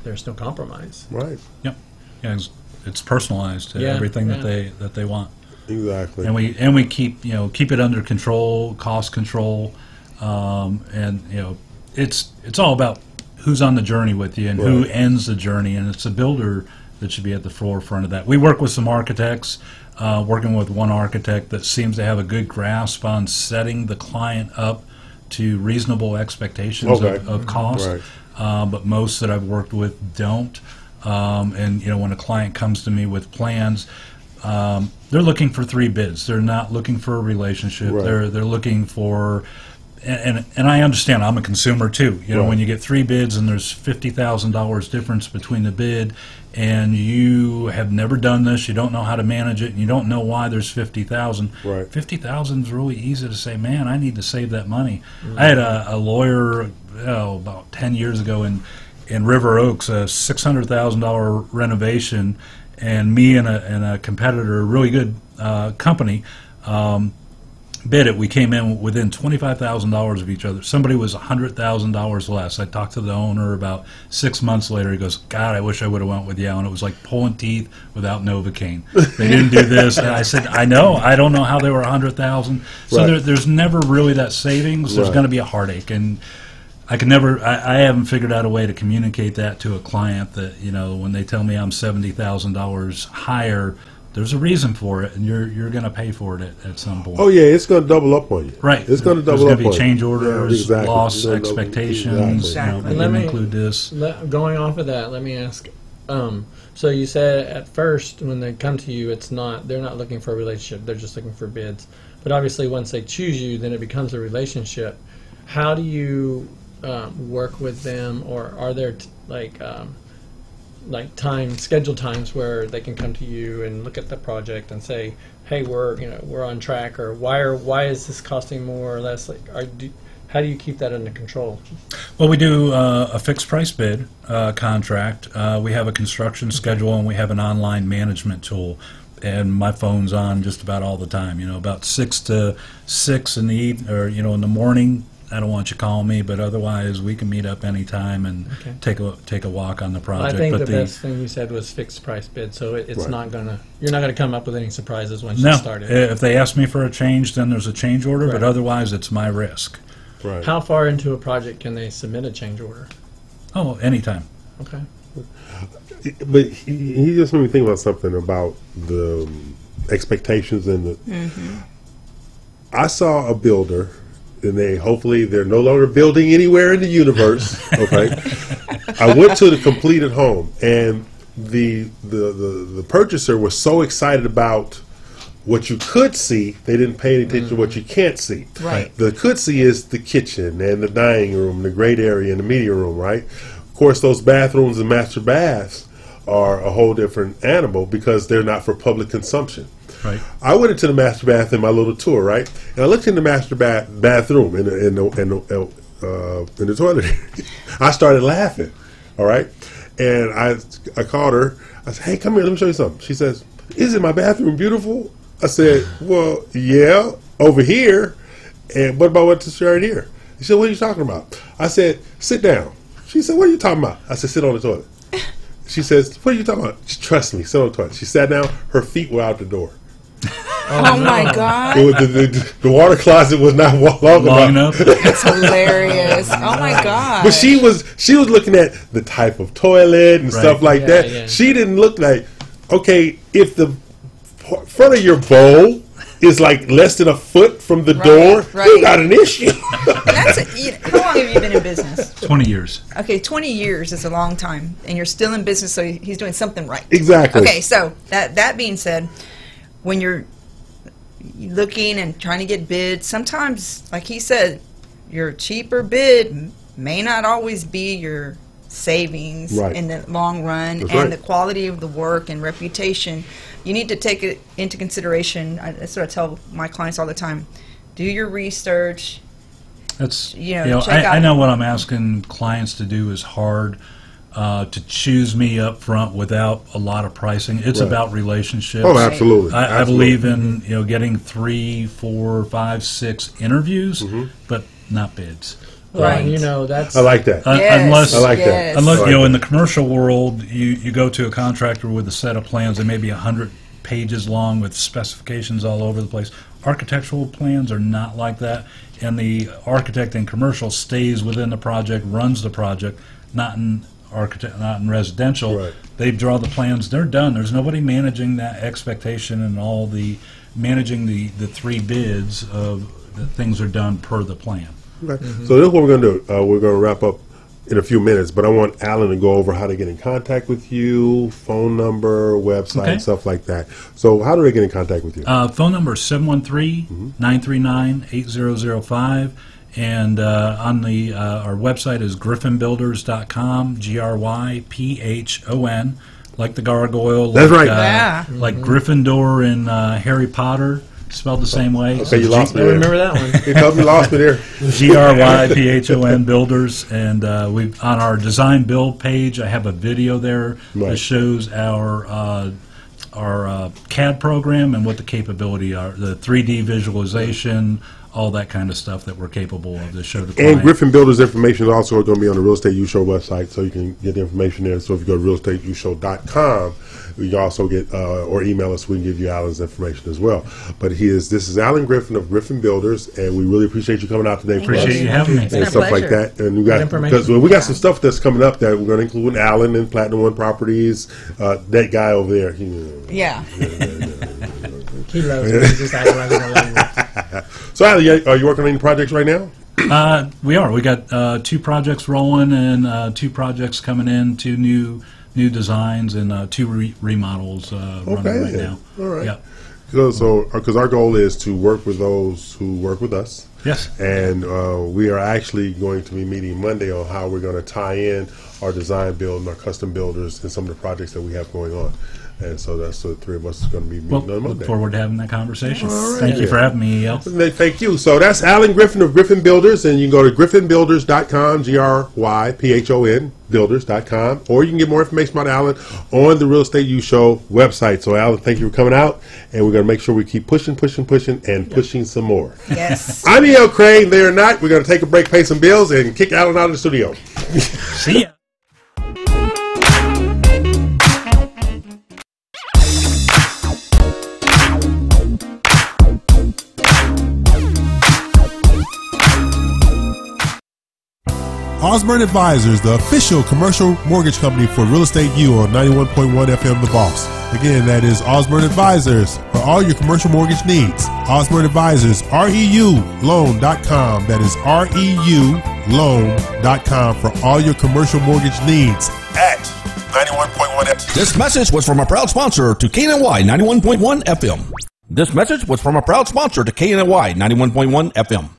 there's no compromise. Right. Yep. Yeah, it's personalized to everything that they want. Exactly. And we keep it under control, cost control, and it's all about who's on the journey with you and who ends the journey, and it's the builder that should be at the forefront of that. We work with some architects, working with one architect that seems to have a good grasp on setting the client up to reasonable expectations of cost, but most that I've worked with don't. And when a client comes to me with plans, they're looking for 3 bids. They're not looking for a relationship. They're looking for, and I understand, I'm a consumer too. When you get 3 bids and there's $50,000 difference between the bid, and you have never done this, you don't know how to manage it, and you don't know why there's $50,000. Right. $50,000 is really easy to say, man, I need to save that money. I had a lawyer about 10 years ago in River Oaks, a $600,000 renovation, and me and a competitor, a really good company, bid it. We came in within $25,000 of each other. Somebody was $100,000 less. I talked to the owner about 6 months later. He goes, God, I wish I would have went with you. And it was like pulling teeth without Novocaine. They didn't do this. And I said, I know. I don't know how they were $100,000. So there's never really that savings. There's going to be a heartache. And I haven't figured out a way to communicate that to a client that, when they tell me I'm $70,000 higher, there's a reason for it, and you're going to pay for it at some point. Oh yeah, it's going to double up on you. Right. It's going to double up. There's going to be change orders, loss expectations. Exactly. And let me include this. Going off of that, let me ask. So you said at first when they come to you, they're not looking for a relationship. They're just looking for bids. But obviously, once they choose you, then it becomes a relationship. How do you work with them, or are there scheduled times where they can come to you and look at the project and say, hey, we're on track, or why is this costing more or less? How do you keep that under control? Well, we do a fixed price bid contract. We have a construction schedule, and we have an online management tool. And my phone's on just about all the time. About 6 to 6 in the evening, or in the morning. I don't want you calling me, but otherwise we can meet up anytime and take a walk on the project. I think the best thing you said was fixed price bid, so it's not you're not gonna come up with any surprises once you start it. If they ask me for a change, then there's a change order, but otherwise it's my risk. Right. How far into a project can they submit a change order? Oh, anytime. Okay. But he just made me think about something about the expectations and the. I saw a builder. And they're no longer building anywhere in the universe. Okay, I went to the completed home, and the purchaser was so excited about what you could see, they didn't pay any attention to what you can't see. Right. The could see is the kitchen and the dining room, the great area, and the media room. Right. Of course, those bathrooms and master baths are a whole different animal because they're not for public consumption. Right. I went into the master bath in my little tour, right? And I looked in the master bathroom in the toilet. I started laughing, all right? And I called her. I said, hey, come here, let me show you something. She says, isn't my bathroom beautiful? I said, well, yeah, over here. And what about what's right here? She said, what are you talking about? I said, sit down. She said, what are you talking about? I said, sit on the toilet. She says, what are you talking about? Trust me, sit on the toilet. She sat down, her feet were out the door. Oh my God. The water closet was not long enough. That's hilarious. Oh my God. But she was looking at the type of toilet and stuff like that. Yeah. She didn't look like, okay, if the front of your bowl is like less than a foot from the door, you got an issue. How long have you been in business? 20 years. Okay, 20 years is a long time, and you're still in business, so he's doing something right. Exactly. Okay, so that being said, when you're looking and trying to get bids, sometimes, like he said, your cheaper bid may not always be your savings in the long run. The quality of the work and reputation, you need to take it into consideration. That's what I tell my clients all the time. Do your research. That's I know what I'm asking clients to do is hard. To choose me up front without a lot of pricing. It's about relationships. Oh, absolutely. I believe in getting 3, 4, 5, 6 interviews, but not bids. Right. That's I like that. Unless that. In the commercial world, you go to a contractor with a set of plans that may be 100 pages long with specifications all over the place. Architectural plans are not like that, and the architect in commercial stays within the project, runs the project, not in residential. They draw the plans, they're done. There's nobody managing that expectation and all the managing the 3 bids of that things are done per the plan. Okay. So this is what we're going to do. We're going to wrap up in a few minutes, but I want Alan to go over how to get in contact with you, phone number, website, stuff like that. So how do they get in contact with you? Phone number is 713-939-8005. And on the our website is griffinbuilders.com, GRYPHON, like the gargoyle. That's like, right. Like Gryffindor in Harry Potter, spelled the same way. Okay, you lost me there. I remember that one. You totally lost me there. GRYPHON Builders. And we on our design build page, I have a video there that shows our CAD program and what the capability are, the 3D visualization, all that kind of stuff that we're capable of to show the client. And Griffin Builders information is also going to be on the Real Estate U Show website, so you can get the information there. So if you go to realestateushow.com, you can also get or email us. We can give you Alan's information as well. But this is Alan Griffin of Griffin Builders, and we really appreciate you coming out today. Appreciate you having me. And stuff like that. And we got because we got some stuff that's coming up that we're going to include with Alan and Platinum One Properties. That guy over there. He loves it. He's just acting like a So, Alan, are you working on any projects right now? We are. We got 2 projects rolling and 2 projects coming in, 2 new designs and 2 remodels running right now. All right. Yep. So, because our goal is to work with those who work with us. Yes. And we are actually going to be meeting Monday on how we're going to tie in our design build and our custom builders and some of the projects that we have going on. And so that's the 3 of us going to be meeting on Monday. Look forward to having that conversation. Right. Thank you for having me, El. Thank you. So that's Alan Griffin of Griffin Builders, and you can go to griffinbuilders.com, GRYPHON, builders.com, or you can get more information about Alan on the Real Estate U Show website. So, Alan, thank you for coming out, and we're going to make sure we keep pushing, and pushing some more. Yes. I'm E.L. Crane. They are not. We're going to take a break, pay some bills, and kick Alan out of the studio. See ya. Osborne Advisors, the official commercial mortgage company for Real Estate U on 91.1 FM The Boss. Again, that is Osborne Advisors for all your commercial mortgage needs. Osborne Advisors, REULoan.com. That is REULoan.com for all your commercial mortgage needs at 91.1 FM. This message was from a proud sponsor to KNY 91.1 FM. This message was from a proud sponsor to KNY 91.1 FM.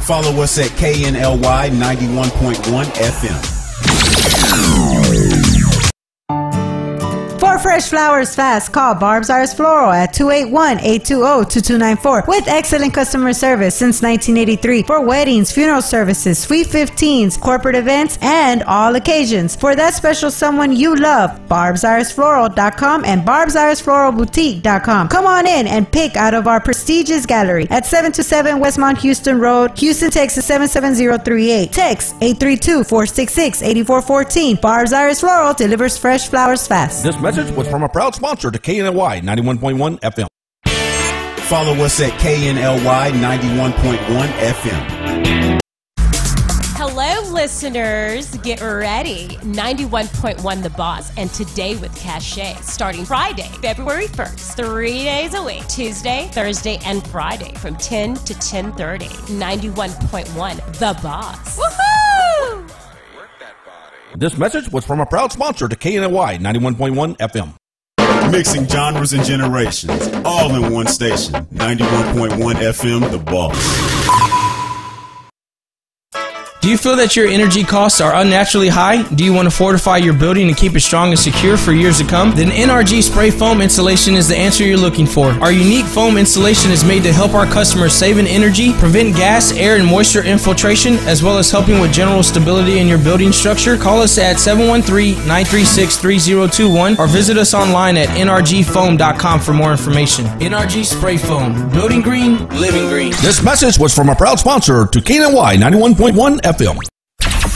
Follow us at KNLY 91.1 FM. For fresh flowers fast. Call Barb's Iris Floral at 281-820-2294 with excellent customer service since 1983 for weddings, funeral services, sweet 15s, corporate events, and all occasions. For that special someone you love, barbsirisfloral.com and barbsirisfloralboutique.com. Come on in and pick out of our prestigious gallery at 727 Westmont Houston Road, Houston, Texas 77038. Text 832-466-8414. Barb's Iris Floral delivers fresh flowers fast. This message was from a proud sponsor to KNLY 91.1 FM. Follow us at KNLY 91.1 FM. Hello, listeners. Get ready. 91.1 The Boss and Today with Cachet starting Friday, February 1st. 3 days a week. Tuesday, Thursday, and Friday from 10 to 10:30. 91.1 The Boss. Woohoo! This message was from a proud sponsor to KNLY 91.1 FM. Mixing genres and generations, all in one station. 91.1 FM, The Boss. Do you feel that your energy costs are unnaturally high? Do you want to fortify your building and keep it strong and secure for years to come? Then NRG Spray Foam Insulation is the answer you're looking for. Our unique foam insulation is made to help our customers save in energy, prevent gas, air, and moisture infiltration, as well as helping with general stability in your building structure. Call us at 713-936-3021 or visit us online at nrgfoam.com for more information. NRG Spray Foam. Building green, living green. This message was from a proud sponsor to KNLY 91.1 FM.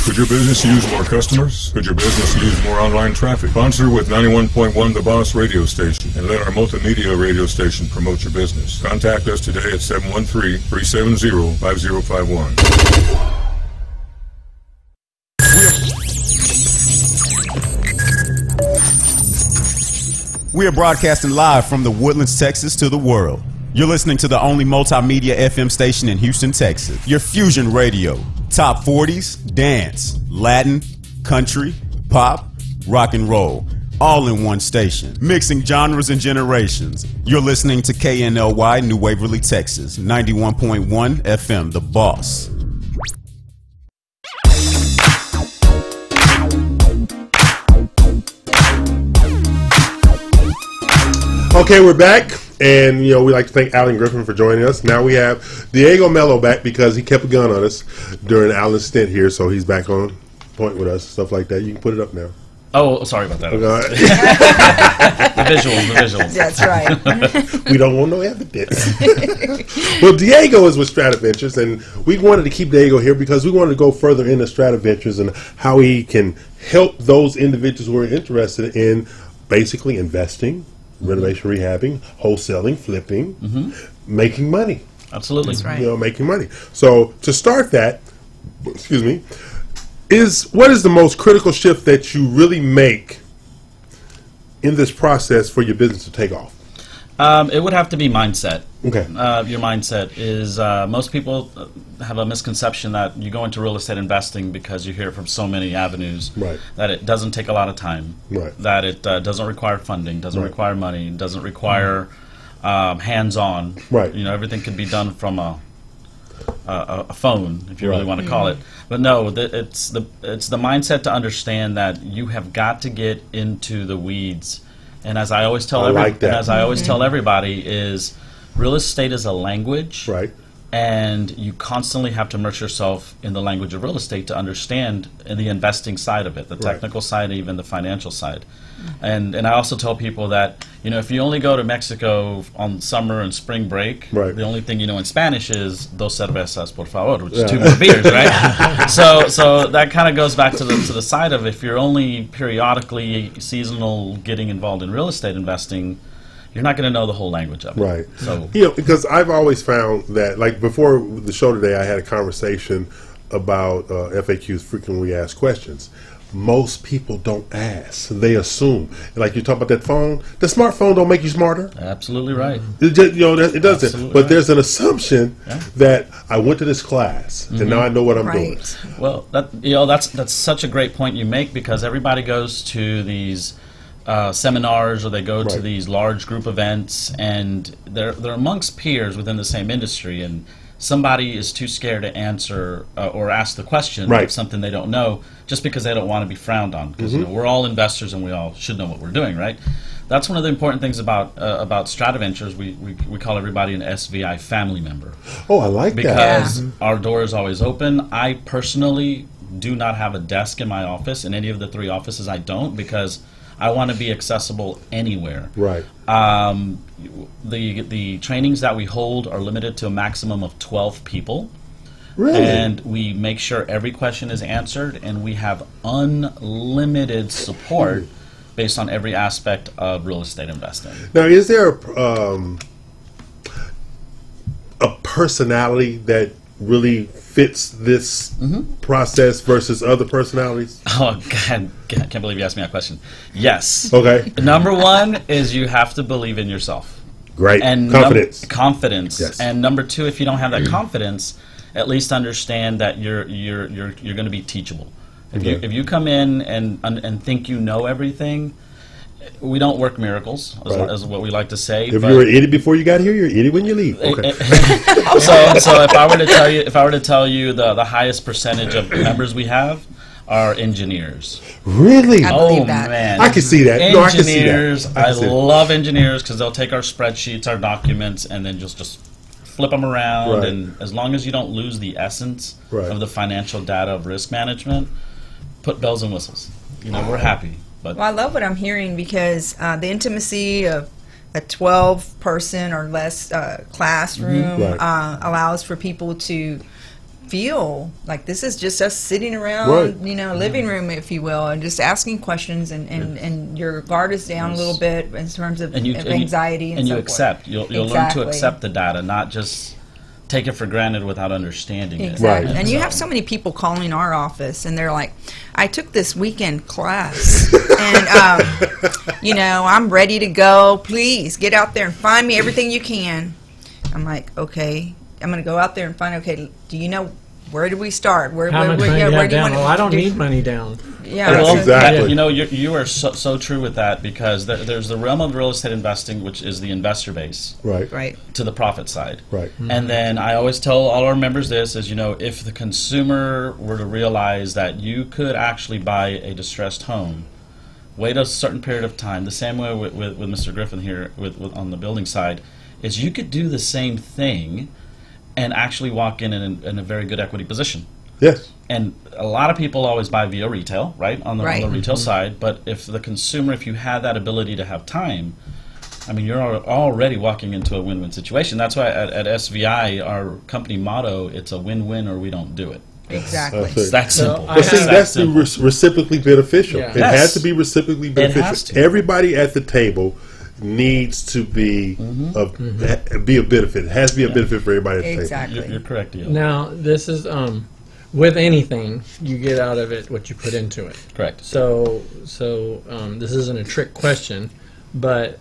Could your business use more customers? Could your business use more online traffic? Sponsor with 91.1 The Boss radio station and let our multimedia radio station promote your business. Contact us today at 713-370-5051. We are broadcasting live from the Woodlands, Texas to the world. You're listening to the only multimedia FM station in Houston, Texas. Your Fusion Radio. Top 40s, dance, Latin, country, pop, rock and roll. All in one station. Mixing genres and generations. You're listening to KNLY New Waverly, Texas. 91.1 FM, The Boss. Okay, we're back, and we like to thank Alan Griffin for joining us. Now we have Diego Mello back because he kept a gun on us during Alan's stint here, so he's back on point with us, stuff like that. You can put it up now. Oh, sorry about that. The visuals. That's right. We don't want no evidence. Well, Diego is with StrataVentures, and we wanted to keep Diego here because we wanted to go further into StrataVentures and how he can help those individuals who are interested in basically investing, renovation, rehabbing, wholesaling, flipping, making money. Absolutely. That's right. Making money. So to start that, what is the most critical shift that you really make in this process for your business to take off? It would have to be mindset. Okay. Your mindset is most people have a misconception that you go into real estate investing because you hear it from so many avenues. Right. That it doesn't take a lot of time. Right. That it doesn't require funding, doesn't require money, doesn't require hands-on. Right. Everything can be done from a phone, if you really want to call it. But no, it's the mindset to understand that you have got to get into the weeds. And as I always tell tell everybody is real estate is a language. Right. And you constantly have to immerse yourself in the language of real estate to understand the investing side of it, the technical side, even the financial side. And I also tell people that, if you only go to Mexico on summer and spring break, the only thing you know in Spanish is dos cervezas, por favor, which is 2 more beers, right? So that kind of goes back to the side of if you're only periodically seasonal getting involved in real estate investing, you're not going to know the whole language of it. Right. So because I've always found that, like before the show today, I had a conversation about FAQs, frequently asked questions. Most people don't ask; they assume. Like you talk about that phone, the smartphone don't make you smarter. Absolutely right. It just, it doesn't. Absolutely But right. there's an assumption that I went to this class and now I know what I'm doing. Well, that's such a great point you make because everybody goes to these seminars or they go to these large group events and they're amongst peers within the same industry and somebody is too scared to answer or ask the question of something they don't know just because they don't want to be frowned on because we're all investors and we all should know what we're doing, right? That's one of the important things about Strata Ventures. We call everybody an SVI family member. Oh, I like that. Because our door is always open. I personally do not have a desk in my office. In any of the 3 offices, I don't, because I want to be accessible anywhere. Right. The trainings that we hold are limited to a maximum of 12 people. Really? And we make sure every question is answered, and we have unlimited support based on every aspect of real estate investing. Now, is there a personality that really fits this process versus other personalities? Oh, God, I can't believe you asked me that question. Yes. Okay. Number 1 is you have to believe in yourself. Great. And confidence. Confidence. Yes. And number 2, if you don't have that confidence, at least understand that you're going to be teachable. If you come in and think you know everything, we don't work miracles, as what we like to say. If you're an idiot before you got here, you're an idiot when you leave. Okay. So if I were to tell you the highest percentage of members we have are engineers. Really? I believe that. Man, I can see that. Engineers. I love engineers because they'll take our spreadsheets, our documents, and then just flip them around, and as long as you don't lose the essence of the financial data of risk management, put bells and whistles. We're happy. But well, I love what I'm hearing because the intimacy of a 12-person or less classroom allows for people to feel like this is just us sitting around, living room, if you will, and just asking questions, and your guard is down a little bit in terms of anxiety and you so accept. forth. You'll learn to accept the data, not just take it for granted without understanding it. Exactly. And you have so many people calling our office, and they're like, I took this weekend class, and, I'm ready to go. Please get out there and find me everything you can. I'm like, okay. I'm going to go out there and find, okay, do you know, where do we start? How much money do you have down? Well, I don't need money down. Yeah, exactly. You are so true with that, because there's the realm of real estate investing, which is the investor base, right, to the profit side, right. And then I always tell all our members this: is if the consumer were to realize that you could actually buy a distressed home, wait a certain period of time, the same way with Mr. Griffin here with on the building side, is you could do the same thing and actually walk in a very good equity position. Yes. And a lot of people always buy via retail, right, on the retail side. But if you had that ability to have time, I mean, you're already walking into a win-win situation. That's why at SVI, our company motto, it's a win-win or we don't do it. Exactly. It's that simple. That's reciprocally beneficial. Yeah. It has to be reciprocally beneficial. Everybody at the table needs to be of benefit. It has to be a benefit for everybody at the table. Exactly. You're correct, Neil. Now, this is with anything, you get out of it what you put into it. Correct. So this isn't a trick question, but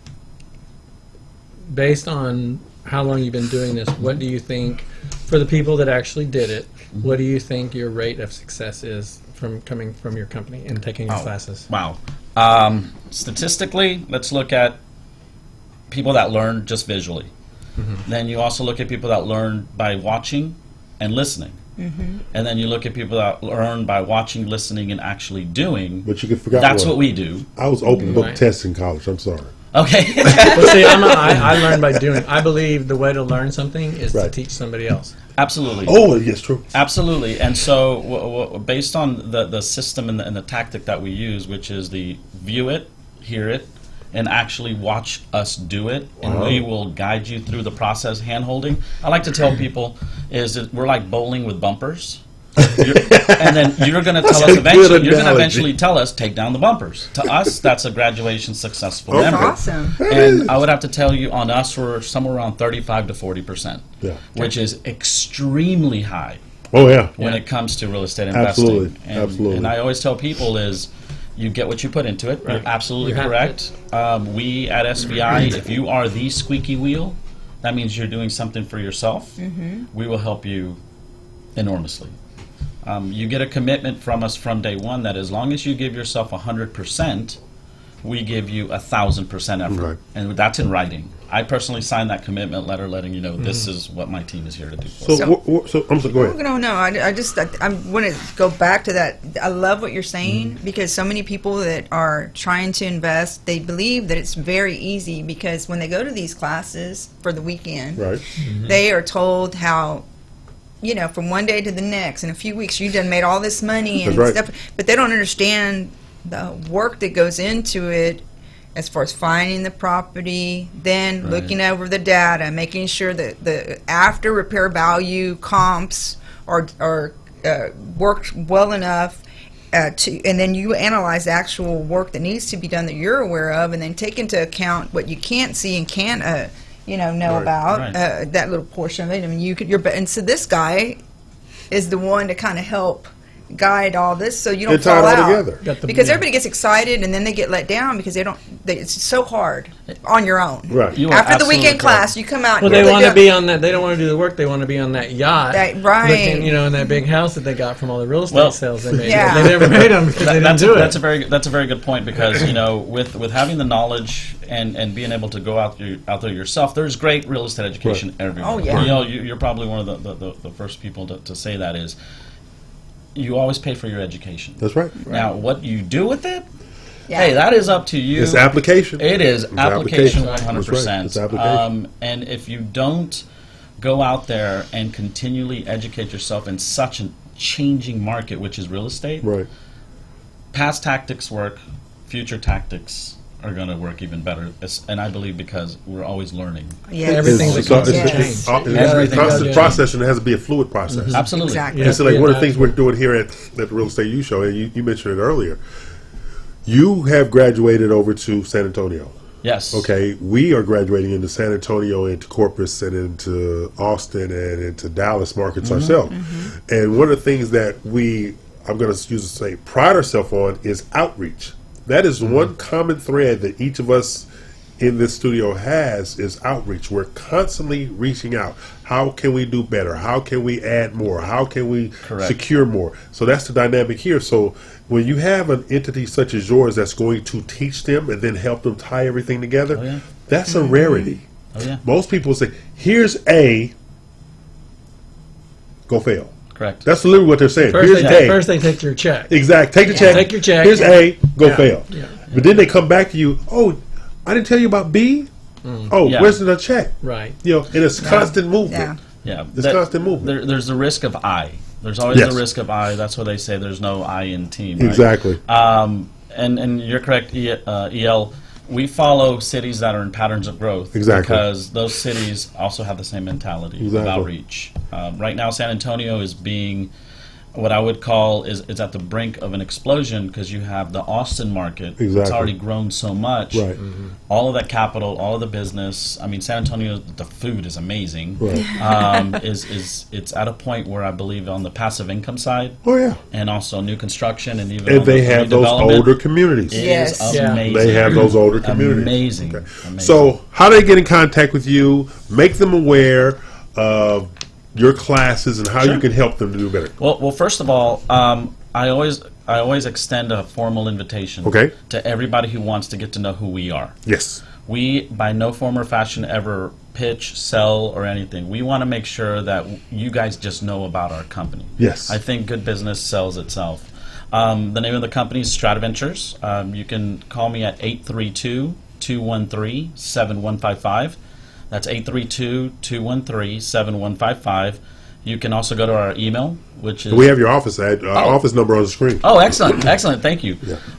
based on how long you've been doing this, what do you think, for the people that actually did it, what do you think your rate of success is from coming from your company and taking your classes? Wow. Statistically, let's look at people that learn just visually. Then you also look at people that learn by watching and listening. And then you look at people that learn by watching, listening, and actually doing. But you can forget that's what we do. I was open book tests in college. I'm sorry. Okay. Well, see, I learned by doing. I believe the way to learn something is to teach somebody else. Absolutely. Oh, yes, true. Absolutely. And so, based on the system and the tactic that we use, which is the view it, hear it, and actually watch us do it, and we will guide you through the process, hand-holding. I like to tell people is that we're like bowling with bumpers. And then you're going to tell us eventually. You're going to eventually tell us take down the bumpers. To us, that's a graduation successful member. Awesome. And I would have to tell you, on us, we're somewhere around 35 to 40%, which is extremely high. Oh yeah. When it comes to real estate investing. Absolutely. And, Absolutely. And I always tell people is, you get what you put into it. You're absolutely correct. We at SVI, if you are the squeaky wheel, that means you're doing something for yourself. We will help you enormously. You get a commitment from us from day one that as long as you give yourself 100%, we give you 1,000% effort, Right. and that's in writing. I personally signed that commitment letter, letting you know this is what my team is here to do. For. So I'm sorry. Go ahead. No. I want to go back to that. I love what you're saying because so many people that are trying to invest, they believe that it's very easy because when they go to these classes for the weekend, Right. they are told how, from one day to the next, in a few weeks, you done made all this money and That's right. stuff, but they don't understand the work that goes into it. As far as finding the property, then looking over the data, making sure that the after repair value comps are worked well enough and then you analyze the actual work that needs to be done that you're aware of, and then take into account what you can't see and can't know about that little portion of it. I mean, and so this guy is the one to kind of help guide all this so you don't fall out because everybody gets excited and then they get let down because it's so hard on your own. Right. After the weekend class, you come out. Well, they want to be on that. They don't want to do the work. They want to be on that yacht, right? Looking, in that big house that they got from all the real estate sales they made. Yeah. They never made them because they didn't do it. That's a very good point because with having the knowledge and being able to go out there yourself, there's great real estate education everywhere. Oh yeah. You're probably one of the first people to say that is. You always pay for your education. That's right. Now, what you do with it, hey, that is up to you. It's application. It is application 100%. Right. It's application. And if you don't go out there and continually educate yourself in such a changing market, which is real estate, right? Past tactics work, future tactics are going to work even better, and I believe because we're always learning. Yeah, everything's It's a constant process, and it has to be a fluid process. Absolutely. Exactly. And so, like one of the things we're doing here at the Real Estate U Show, and you mentioned it earlier, you have graduated over to San Antonio. Yes. Okay, we are graduating into San Antonio, into Corpus, and into Austin, and into Dallas markets ourselves. And one of the things that I'm going to use to say, pride ourselves on is outreach. That is one common thread that each of us in this studio has is outreach. We're constantly reaching out. How can we do better? How can we add more? How can we secure more? So that's the dynamic here. So when you have an entity such as yours that's going to teach them and then help them tie everything together, that's a rarity. Most people say, here's A, go fail. Correct. That's literally what they're saying. First they take your check. Exactly. Take the check. Take your check. Here's A, go fail. Yeah. But then they come back to you, oh, I didn't tell you about B? Where's the check? Right. And it's constant movement. Yeah. It's constant movement. There's the risk of I. There's always the risk of I. That's why they say there's no I in team. Right? Exactly. And you're correct, EL. We follow cities that are in patterns of growth because those cities also have the same mentality of outreach. Right now, San Antonio is being what I would call is at the brink of an explosion because you have the Austin market. It's already grown so much. Right. All of that capital, all of the business. I mean, San Antonio, the food is amazing. Right. It's at a point where I believe on the passive income side. Oh yeah. And also new construction and even and they have those older communities. It is amazing. They have those older communities. Amazing. Okay. Amazing. So how do they get in contact with you? Make them aware of your classes and how you can help them to do better. Well, first of all, I always extend a formal invitation to everybody who wants to get to know who we are. Yes. We, by no form or fashion, ever pitch, sell, or anything. We want to make sure that you guys just know about our company. Yes. I think good business sells itself. The name of the company is Strataventures. You can call me at 832-213-7155. That's 832-213-7155. You can also go to our email, which is... We have your office office number on the screen. Oh, excellent. Excellent. Thank you.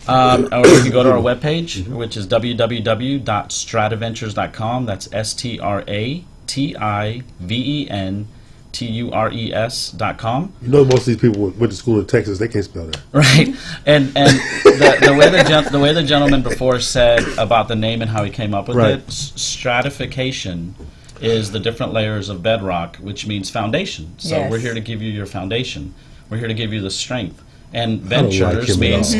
Or you can go to our webpage, which is www.strataventures.com. That's STRATIVENTURES.com. You know, most of these people went to school in Texas. They can't spell that. Right. And the way the gentleman before said about the name and how he came up with it, stratification is the different layers of bedrock, which means foundation. So we're here to give you your foundation. We're here to give you the strength. And ventures means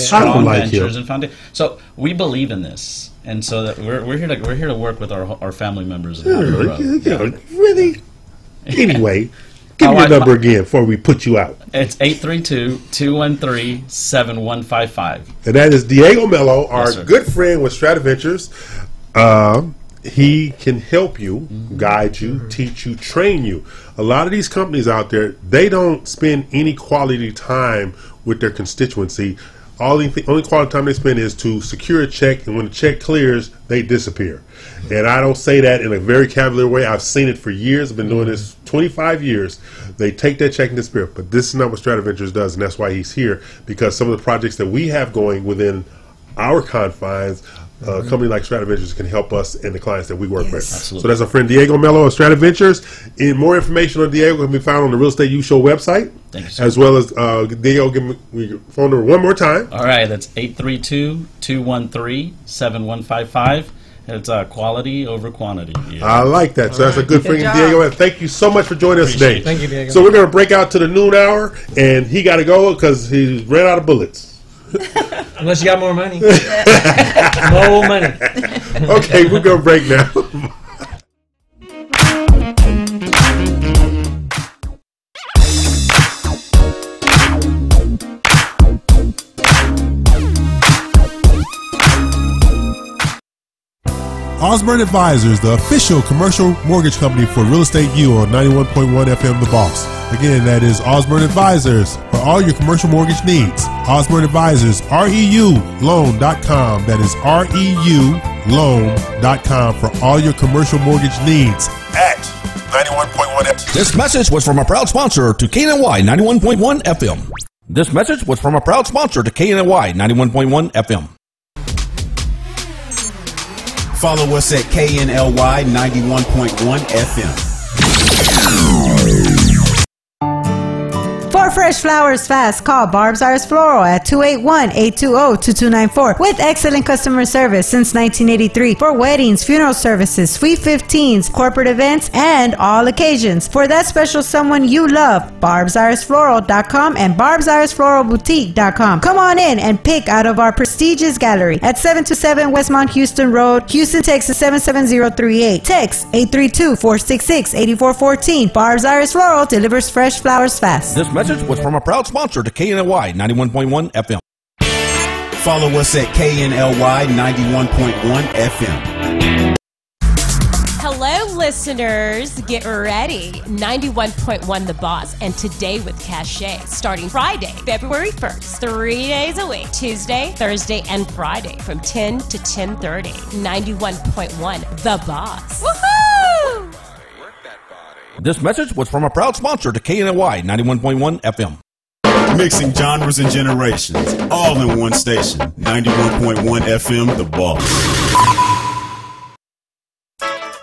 strong ventures and foundation. So we believe in this, and so that we're here to work with our family members. And really? Anyway, Give me your number again before we put you out. It's 832-213-7155. And that is Diego Mello, our Yes, sir. good friend with Strataventures. He can help you, guide you, teach you, train you. A lot of these companies out there, they don't spend any quality time with their constituency. Only quality time they spend is to secure a check, and when the check clears, they disappear. And I don't say that in a very cavalier way. I've seen it for years. I've been doing this 25 years. They take that check and disappear. But this is not what Strataventures does, and that's why he's here, because some of the projects that we have going within our confines, a company like Strataventures can help us and the clients that we work with. Absolutely. So that's our friend Diego Mello of Strataventures. And more information on Diego can be found on the Real Estate U Show website. Thank you, sir. As well as, Diego, give me your phone number one more time. All right, that's 832-213-7155. It's quality over quantity. Yeah. I like that. So that's a good friend, job. Diego. And thank you so much for joining us today. Thank you, Diego. So we're going to break out to the noon hour, and he got to go because he ran out of bullets. Unless you got more money. More money. Okay, we're going to break now. Osborne Advisors, the official commercial mortgage company for Real Estate U on 91.1 FM The Boss. Again, that is Osborne Advisors for all your commercial mortgage needs. Osborne Advisors, REULoan.com. That is REULoan.com for all your commercial mortgage needs at 91.1 FM. This message was from a proud sponsor to KNY 91.1 FM. This message was from a proud sponsor to KNY 91.1 FM. Follow us at KNLY 91.1 FM. For fresh flowers fast, call Barb's Iris Floral at 281-820-2294 with excellent customer service since 1983 for weddings, funeral services, sweet 15s, corporate events, and all occasions. For that special someone you love, barbsirisfloral.com and barbsirisfloralboutique.com. Come on in and pick out of our prestigious gallery at 727 Westmont Houston Road, Houston, Texas 77038. Text 832-466-8414. Barb's Iris Floral delivers fresh flowers fast. This message was from a proud sponsor to KNY 91.1 FM. Follow us at KNLY 91.1 FM. Hello, listeners. Get ready. 91.1 The Boss and Today with Cachet starting Friday, February 1st. 3 days a week. Tuesday, Thursday, and Friday from 10 to 10:30. 91.1 The Boss. Woohoo! This message was from a proud sponsor to KNY 91.1 FM. Mixing genres and generations, all in one station. 91.1 FM, The Boss.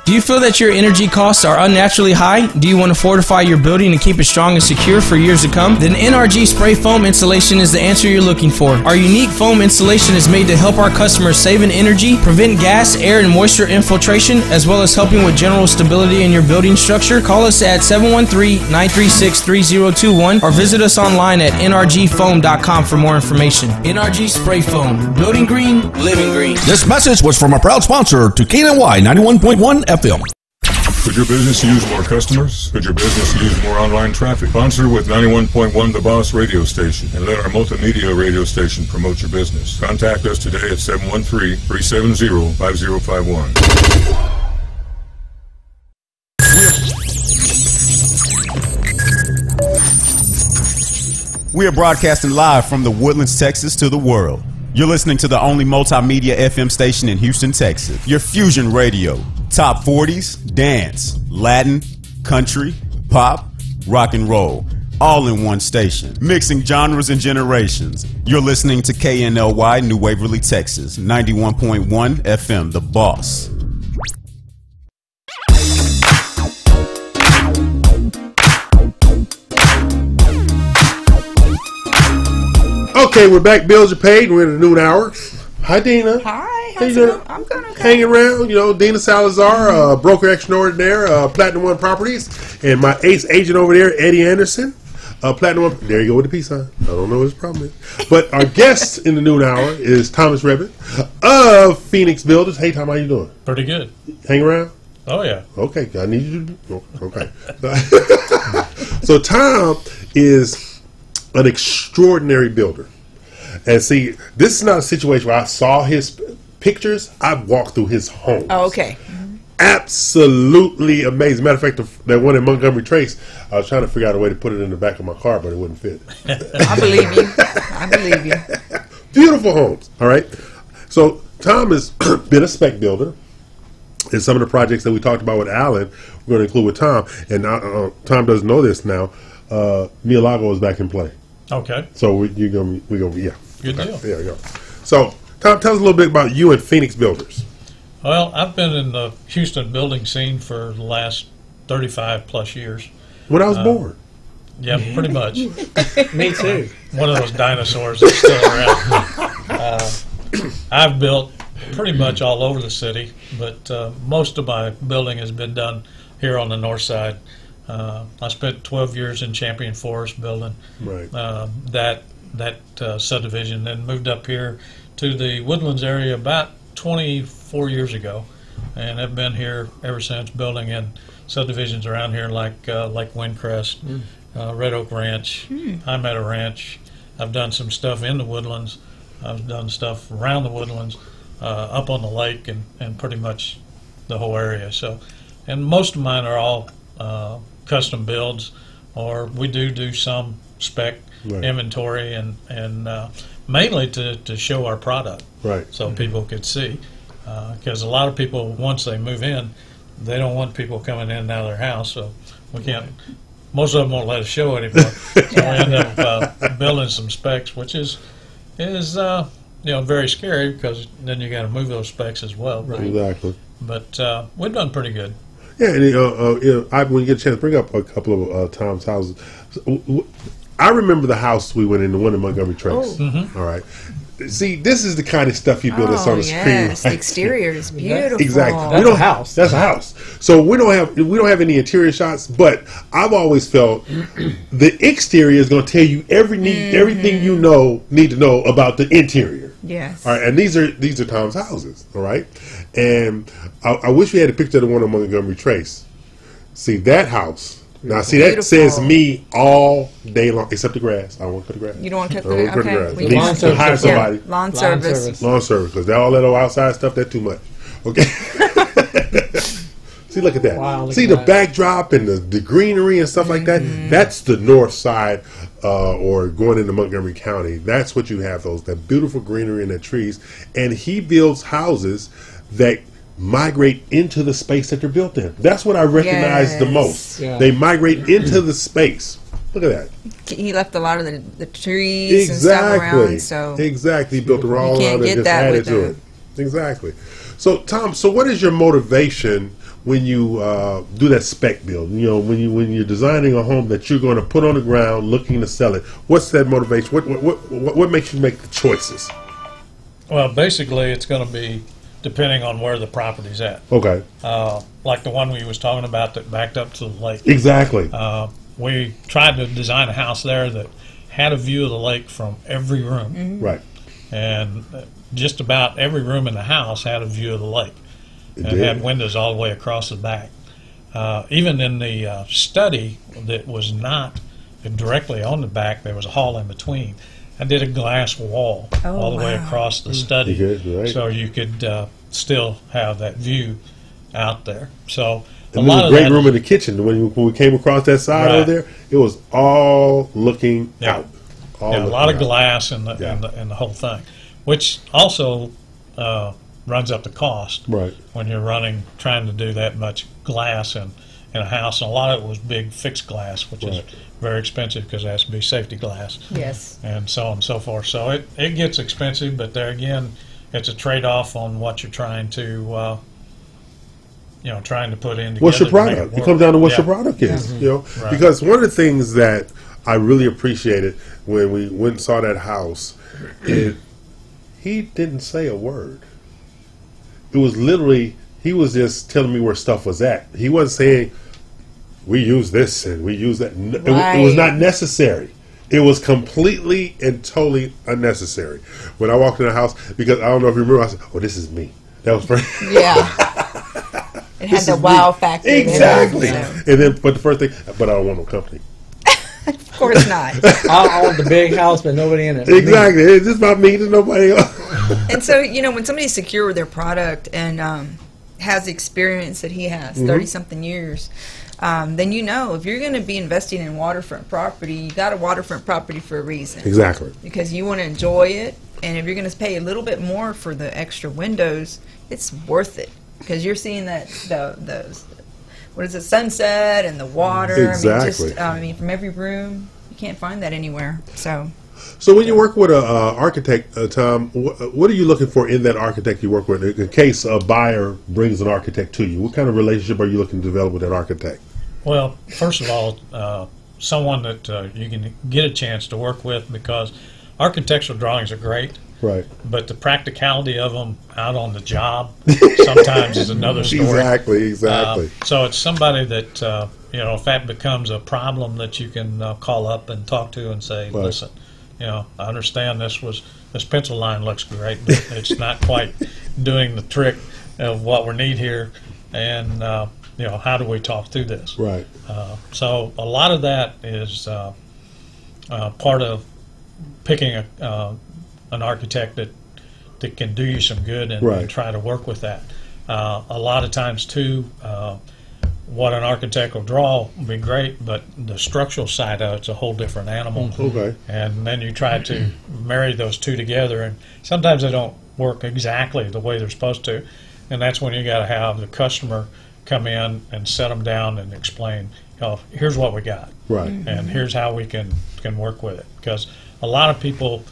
Do you feel that your energy costs are unnaturally high? Do you want to fortify your building and keep it strong and secure for years to come? Then NRG Spray Foam Insulation is the answer you're looking for. Our unique foam insulation is made to help our customers save in energy, prevent gas, air, and moisture infiltration, as well as helping with general stability in your building structure. Call us at 713-936-3021 or visit us online at nrgfoam.com for more information. NRG Spray Foam. Building green, living green. This message was from a proud sponsor to KNY 91.1 FM. Could your business use more customers? Could your business use more online traffic? Sponsor with 91.1 The Boss radio station and let our multimedia radio station promote your business. Contact us today at 713-370-5051. We are broadcasting live from the Woodlands, Texas to the world. You're listening to the only multimedia FM station in Houston, Texas. Your Fusion Radio. Top 40s, dance, Latin, country, pop, rock and roll. All in one station. Mixing genres and generations. You're listening to KNLY New Waverly, Texas. 91.1 FM, The Boss. Okay, we're back. Bills are paid. We're in the noon hour. Hi, Dina. Hi. How you How's it doing? going? I'm good. Okay. Hanging around, you know, Dina Salazar, broker extraordinaire, Platinum One Properties, and my ace agent over there, Eddie Anderson, Platinum One. There you go with the peace sign. I don't know what his problem is. But our guest in the noon hour is Thomas Rebbit of Phoenix Builders. Hey, Tom, how you doing? Pretty good. Hang around? Oh, yeah. Okay, I need you to. Okay. So Tom is an extraordinary builder. And see, this is not a situation where I saw his pictures. I've walked through his home. Oh, okay. Absolutely amazing. Matter of fact, that one in Montgomery Trace, I was trying to figure out a way to put it in the back of my car, but it wouldn't fit. I believe you. I believe you. Beautiful homes. All right. So Tom has been a spec builder. And some of the projects that we talked about with Alan, we're going to include with Tom. And Tom doesn't know this now. Neolago is back in play. Okay. So we're going to, yeah. Good deal. There you go. So, Tom, tell us a little bit about you and Phoenix Builders. Well, I've been in the Houston building scene for the last 35 plus years. When I was born. Yeah, pretty much. Me too. One of those dinosaurs that's still around. I've built pretty much all over the city, but most of my building has been done here on the north side. I spent 12 years in Champion Forest building that subdivision, then moved up here to the Woodlands area about 24 years ago, and have been here ever since, building in subdivisions around here like Windcrest, Red Oak Ranch, High Meadow Ranch. I've done some stuff in the Woodlands. I've done stuff around the Woodlands, up on the lake, and pretty much the whole area. So, and most of mine are all custom builds, or we do some spec inventory, and mainly to show our product, so people could see. Because a lot of people, once they move in, they don't want people coming in and out of their house, so we can't. Most of them won't let us show anymore. So we end up building some specs, which is very scary, because then you got to move those specs as well. Exactly. But we've done pretty good. Yeah, and when you get a chance, bring up a couple of Tom's houses. I remember the house we went in, the one in Montgomery Trace. All right. See, this is the kind of stuff you build that's on the screen. Yes, the exterior is beautiful. Exactly. That's a house. That's a house. So we don't have any interior shots, but I've always felt the exterior is going to tell you everything you need to know about the interior. Yes. All right, and these are Tom's houses. All right, and I wish we had a picture of the one on Montgomery Trace. See that house. Now, see, that says me all day long, except the grass. I don't want to cut the grass. You don't want to cut the grass? Okay. We need to hire somebody. Lawn service. Lawn service, because all that outside stuff, that's too much. Okay. See, look at that. Wow, see the backdrop and the greenery and stuff like that? That's the north side, or going into Montgomery County. That's what you have, that beautiful greenery and the trees. And he builds houses that migrate into the space that they're built in. That's what I recognize the most. Yeah. They migrate into the space. Look at that. He left a lot of the trees and stuff around. So exactly. He built it all around and just added to it. Exactly. So, Tom, what is your motivation when you do that spec build? You know, when you're designing a home that you're going to put on the ground, looking to sell it. What's that motivation? What makes you make the choices? Well, basically, it's going to be depending on where the property's at. Okay. Like the one we was talking about that backed up to the lake. Exactly. We tried to design a house there that had a view of the lake from every room. Right. And just about every room in the house had a view of the lake. And had windows all the way across the back. Even in the study that was not directly on the back, there was a hall in between. I did a glass wall all the way across the study, so you could still have that view out there. So a lot of great room in the kitchen. When we came across that side over there, it was all looking out. A lot of glass in the whole thing, which also runs up the cost. Right. When you're trying to do that much glass in a house, and a lot of it was big fixed glass, which is very expensive because it has to be safety glass. Yes. And so on and so forth. So it gets expensive, but there again, it's a trade-off on what you're trying to put in together. What's your product? It comes down to what your product is. You know, because one of the things that I really appreciated when we went and saw that house is he didn't say a word. It was literally, he was just telling me where stuff was at. He wasn't saying, we use this and we use that. It was not necessary. It was completely and totally unnecessary. When I walked in the house, because I don't know if you remember, I said, "Oh, this is me." That was first. Yeah. It had the wow factor. Exactly. And then, but the first thing, but I don't want no company. Of course not. I want the big house, but nobody in it. Exactly. It's just about me. There's nobody else. And so, when somebody's secure with their product and has the experience that he has, 30-something years, then if you're going to be investing in waterfront property, you got a waterfront property for a reason. Exactly. Because you want to enjoy it, and if you're going to pay a little bit more for the extra windows, it's worth it because you're seeing that the what is it, sunset and the water. Exactly. I mean, from every room, you can't find that anywhere. So when you work with an architect, Tom, what are you looking for in that architect you work with? In case a buyer brings an architect to you, what kind of relationship are you looking to develop with that architect? Well, first of all, someone that you can get a chance to work with, because architectural drawings are great. Right. But the practicality of them out on the job sometimes is another story. Exactly. So it's somebody that, if that becomes a problem, that you can call up and talk to and say, listen, I understand this pencil line looks great, but it's not quite doing the trick of what we need here. And, how do we talk through this? Right. So a lot of that is part of picking an architect that can do you some good and try to work with that. A lot of times, too, what an architect will draw will be great, but the structural side of it's a whole different animal. Okay. And then you try to marry those two together, and sometimes they don't work exactly the way they're supposed to, and that's when you got to have the customer come in and set them down and explain, here's what we got, right, and here's how we can work with it, because a lot of people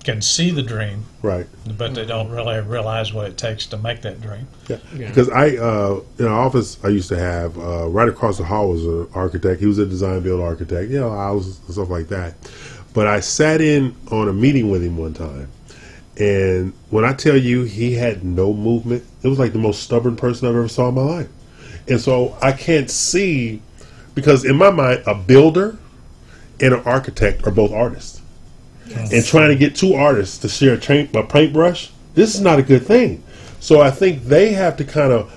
can see the dream, right, but they don't really realize what it takes to make that dream. Yeah. Because in our office, I used to have right across the hall was an architect. He was a design build architect, houses and stuff like that. But I sat in on a meeting with him one time, and when I tell you he had no movement, it was like the most stubborn person I've ever saw in my life. And so I can't see, because in my mind, a builder and an architect are both artists. Yes. And trying to get two artists to share a paintbrush, this is not a good thing. So I think they have to kind of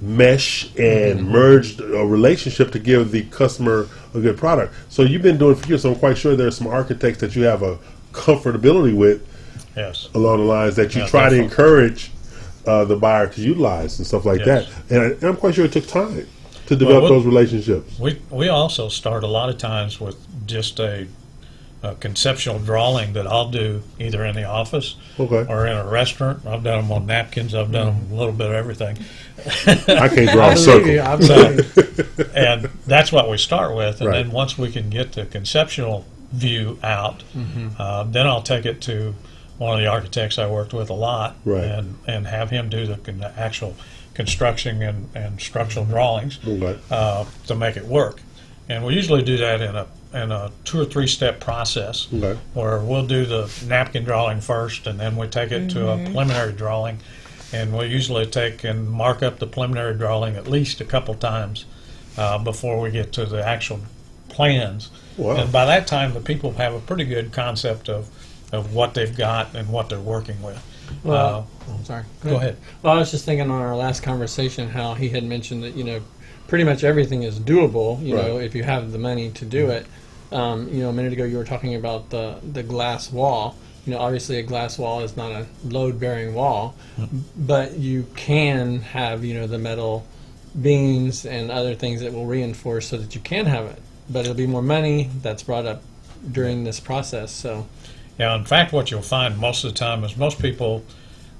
mesh and merge a relationship to give the customer a good product. So you've been doing it for years, so I'm quite sure there's some architects that you have a comfortability with, along the lines that you try to encourage the buyer to utilize and stuff like that. And I'm quite sure it took time to develop those relationships. We also start a lot of times with just a conceptual drawing that I'll do either in the office or in a restaurant. I've done them on napkins. I've done them a little bit of everything. I can't draw a circle. And that's what we start with. And then once we can get the conceptual view out, then I'll take it to one of the architects I worked with a lot and have him do the actual construction and structural drawings to make it work. And we usually do that in a 2 or 3 step process where we'll do the napkin drawing first, and then we take it to a preliminary drawing, and we usually take and mark up the preliminary drawing at least a couple times before we get to the actual plans. And by that time, the people have a pretty good concept of what they've got and what they're working with. Well, I'm sorry. Go ahead. Well, I was just thinking on our last conversation how he had mentioned that, pretty much everything is doable, if you have the money to do it. A minute ago you were talking about the glass wall. Obviously a glass wall is not a load-bearing wall, but you can have, the metal beams and other things that will reinforce so that you can have it. But it'll be more money that's brought up during this process. So, yeah, in fact, what you'll find most of the time is most people,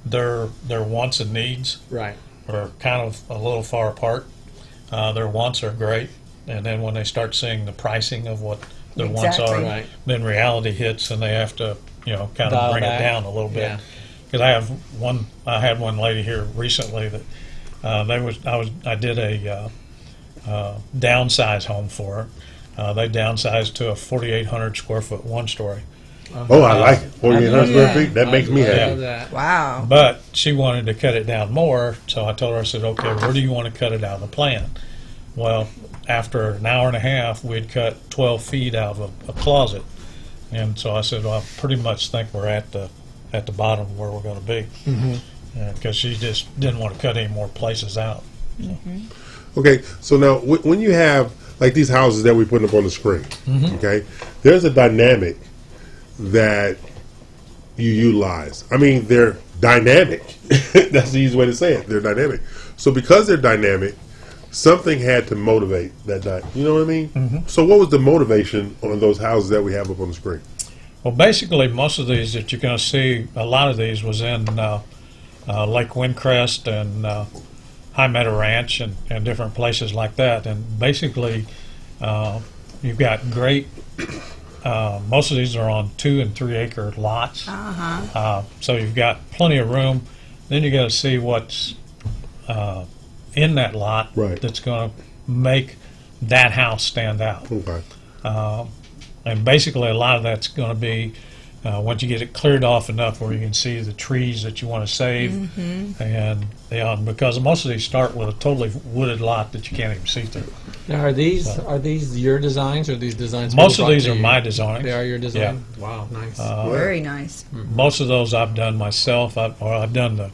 their wants and needs are kind of a little far apart. Their wants are great, and then when they start seeing the pricing of what their wants are, then reality hits, and they have to, kind of bring it down a little bit. Because I had one lady here recently that I did a downsize home for her. They downsized to a 4,800 square foot 1-story. Oh, I like it. 4,800 square feet. That makes me happy. Wow. But she wanted to cut it down more, so I told her, I said, okay, where do you want to cut it out of the plan? Well, after an hour and a half, we'd cut 12 feet out of a closet. And so I said, well, I pretty much think we're at the bottom where we're going to be. Because she just didn't want to cut any more places out. Okay, so now when you have like these houses that we put up on the screen. Okay, there's a dynamic that you utilize. I mean, they're dynamic. That's the easy way to say it. They're dynamic. So because they're dynamic, something had to motivate that. You know what I mean? So what was the motivation on those houses that we have up on the screen? Well, basically, most of these that you're going to see, a lot of these was in Lake Windcrest and High Meadow Ranch and different places like that. And basically, you've got great. Most of these are on 2 and 3 acre lots. So you've got plenty of room. Then you got to see what's in that lot that's going to make that house stand out. And basically, a lot of that's going to be once you get it cleared off enough where you can see the trees that you want to save, and because most of these start with a totally wooded lot that you can't even see through. Now, are these your designs, or these designs? Most of these are my designs. They are your design. Yeah. Wow, nice. Very nice. Most of those I've done myself. I've done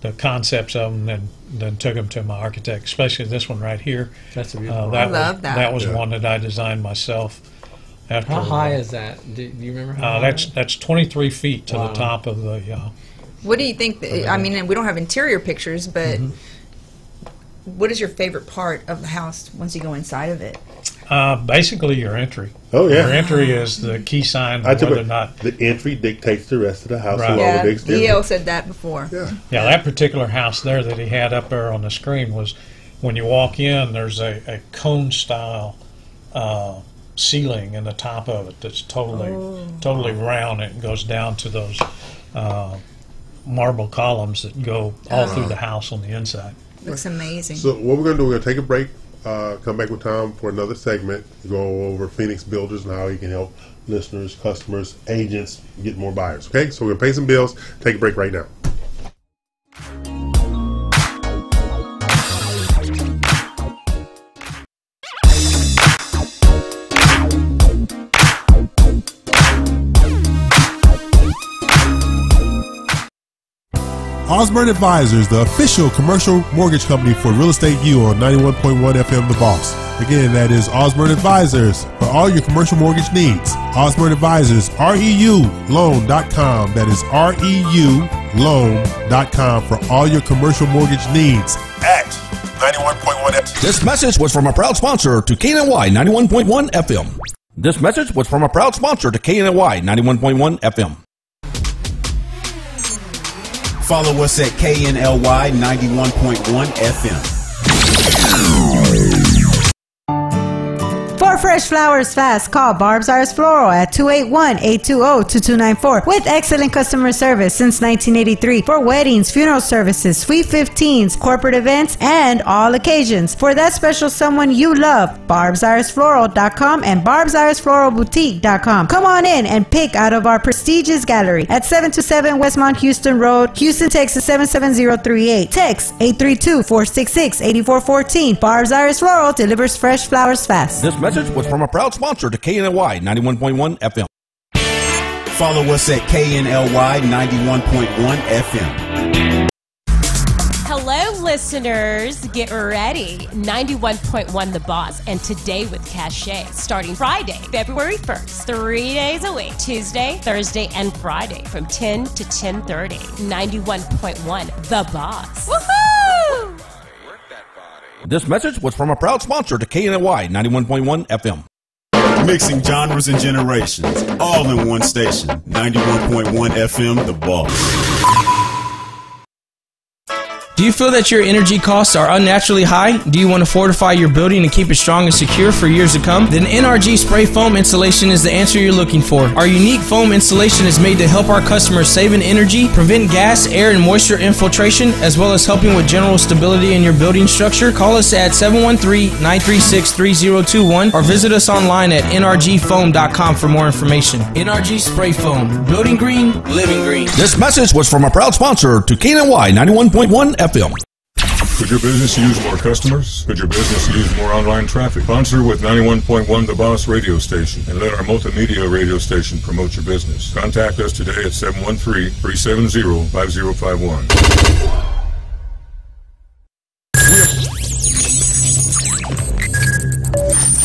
the concepts of them and then took them to my architect. Especially this one right here. That's a beautiful. I love that. That was one that I designed myself. How high is that? Do you remember how high? That's 23 feet to the top of the. What do you think? I mean, we don't have interior pictures, but what is your favorite part of the house once you go inside of it? Basically, your entry. Oh yeah, your entry is the key sign. Whether or not the entry dictates the rest of the house. Right. Yeah, E.O. said that before. Yeah, that particular house there that he had up there on the screen was when you walk in. There's a cone style. Ceiling in the top of it that's totally round, and it goes down to those marble columns that go all through the house on the inside. Looks amazing. So what we're going to do, we're going to take a break, come back with Tom for another segment, go over Phoenix Builders and how he can help listeners, customers, agents get more buyers. Okay, so we're going to pay some bills, take a break right now. Osborne Advisors, the official commercial mortgage company for Real Estate U on 91.1 FM The Boss. Again, that is Osborne Advisors for all your commercial mortgage needs. Osborne Advisors, REULoan.com. That is REULoan.com for all your commercial mortgage needs at 91.1 FM. This message was from a proud sponsor to KNY 91.1 FM. This message was from a proud sponsor to KNY 91.1 FM. Follow us at KNLY 91.1 FM. For fresh flowers fast, call Barb's Iris Floral at 281-820-2294 with excellent customer service since 1983 for weddings, funeral services, sweet 15s, corporate events, and all occasions. For that special someone you love, barbsirisfloral.com and barbsirisfloralboutique.com. Come on in and pick out of our prestigious gallery at 727 Westmont Houston Road, Houston, Texas 77038. Text 832-466-8414. Barb's Iris Floral delivers fresh flowers fast. This message was from a proud sponsor to KNY 91.1 FM. Follow us at KNLY 91.1 FM. Hello, listeners. Get ready. 91.1 The Boss and Today with Cachet starting Friday, February 1st. 3 days a week. Tuesday, Thursday, and Friday from 10 to 10:30. 91.1 The Boss. Woohoo! This message was from a proud sponsor to KNY 91.1 FM. Mixing genres and generations, all in one station. 91.1 FM, The Boss. Do you feel that your energy costs are unnaturally high? Do you want to fortify your building and keep it strong and secure for years to come? Then NRG Spray Foam Installation is the answer you're looking for. Our unique foam installation is made to help our customers save in energy, prevent gas, air, and moisture infiltration, as well as helping with general stability in your building structure. Call us at 713-936-3021 or visit us online at nrgfoam.com for more information. NRG Spray Foam. Building green, living green. This message was from a proud sponsor to KNY 91.1 FM. Could your business use more customers? Could your business use more online traffic? Sponsor with 91.1 The Boss radio station and let our multimedia radio station promote your business. Contact us today at 713-370-5051.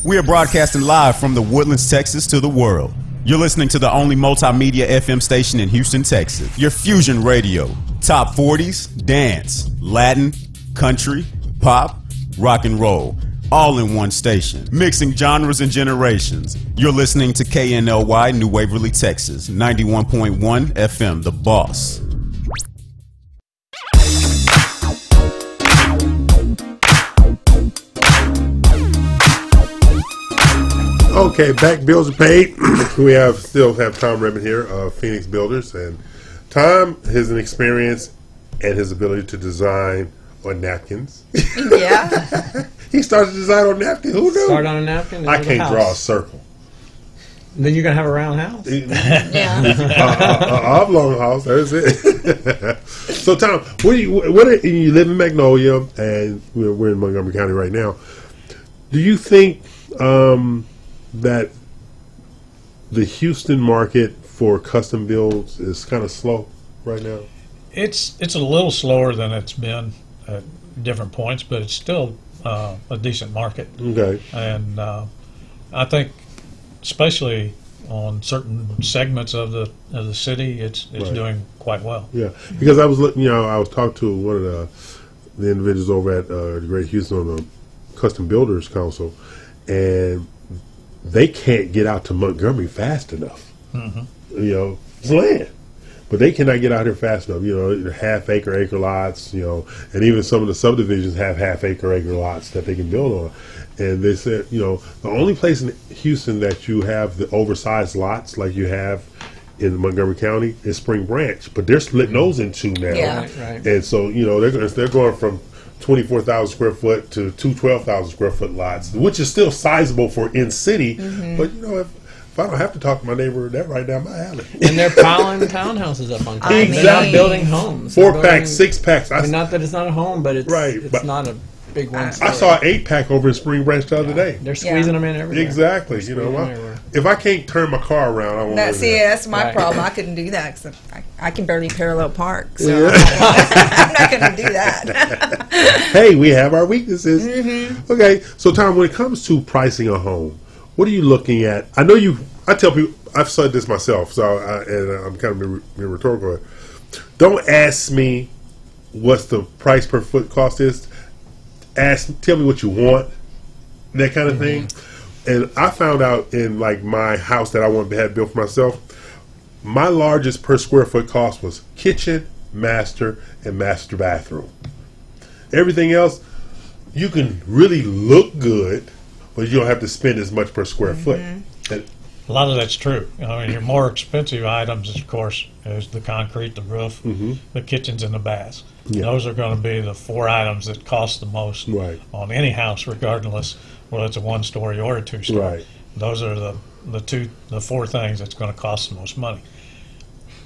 We are broadcasting live from the Woodlands, Texas to the world. You're listening to the only multimedia FM station in Houston, Texas. Your Fusion Radio. Top 40s, dance, Latin, country, pop, rock and roll. All in one station. Mixing genres and generations. You're listening to KNLY New Waverly, Texas. 91.1 FM, The Boss. Okay, back bills are paid. We still have Tom Redmond here of Phoenix Builders, and Tom has an experience and his ability to design on napkins. Yeah. He started to design on napkins. Who knew? Start on a napkin. I can't draw a circle. Then you're gonna have a round house. Yeah. Oblong house. That's it. So Tom, you live in Magnolia, and we're in Montgomery County right now. Do you think that the Houston market for custom builds is kind of slow right now? It's a little slower than it's been at different points, but it's still a decent market. Okay. And I think, especially on certain segments of the city, it's Right. doing quite well. Yeah, because I was looking, I was talking to one of the individuals over at the Great Houston on the Custom Builders Council, and they can't get out to Montgomery fast enough. Mm-hmm. It's land, but they cannot get out here fast enough. Half-acre lots, and even some of the subdivisions have half-acre lots that they can build on. And they said, the only place in Houston that you have the oversized lots like you have in Montgomery County is Spring Branch, but they're splitting those in two now. Yeah. Right. And so, they're going from 24,000 square foot to 12,000 square foot lots, which is still sizable for in city. Mm-hmm. But if I don't have to talk to my neighbor, that right down my alley. And they're piling townhouses up on top. Exactly. They're not building homes. 4-packs, 6-packs. Not that it's not a home, but it's Right, It's but not a big one. I saw an 8-pack over in Spring Branch the other day. They're squeezing them in everywhere. Exactly. If I can't turn my car around, I won't. That's my Right. problem. I couldn't do that because I can barely parallel park. So I'm not going to do that. Hey, we have our weaknesses. Mm-hmm. Okay, so Tom, when it comes to pricing a home, what are you looking at? I tell people, I've said this myself, so I'm kind of being rhetorical. Don't ask me what's the price per foot cost is. Tell me what you want, that kind of thing. And I found out in my house that I wanted to have built for myself, my largest per square foot cost was kitchen, master, and master bathroom. Everything else, you can really look good, but you don't have to spend as much per square foot. A lot of that's true. Your more expensive items, of course, is the concrete, the roof, the kitchens, and the baths. Yeah. Those are going to be the 4 items that cost the most on any house, regardless whether it's a 1-story or a 2-story. Right. Those are the 4 things that's going to cost the most money.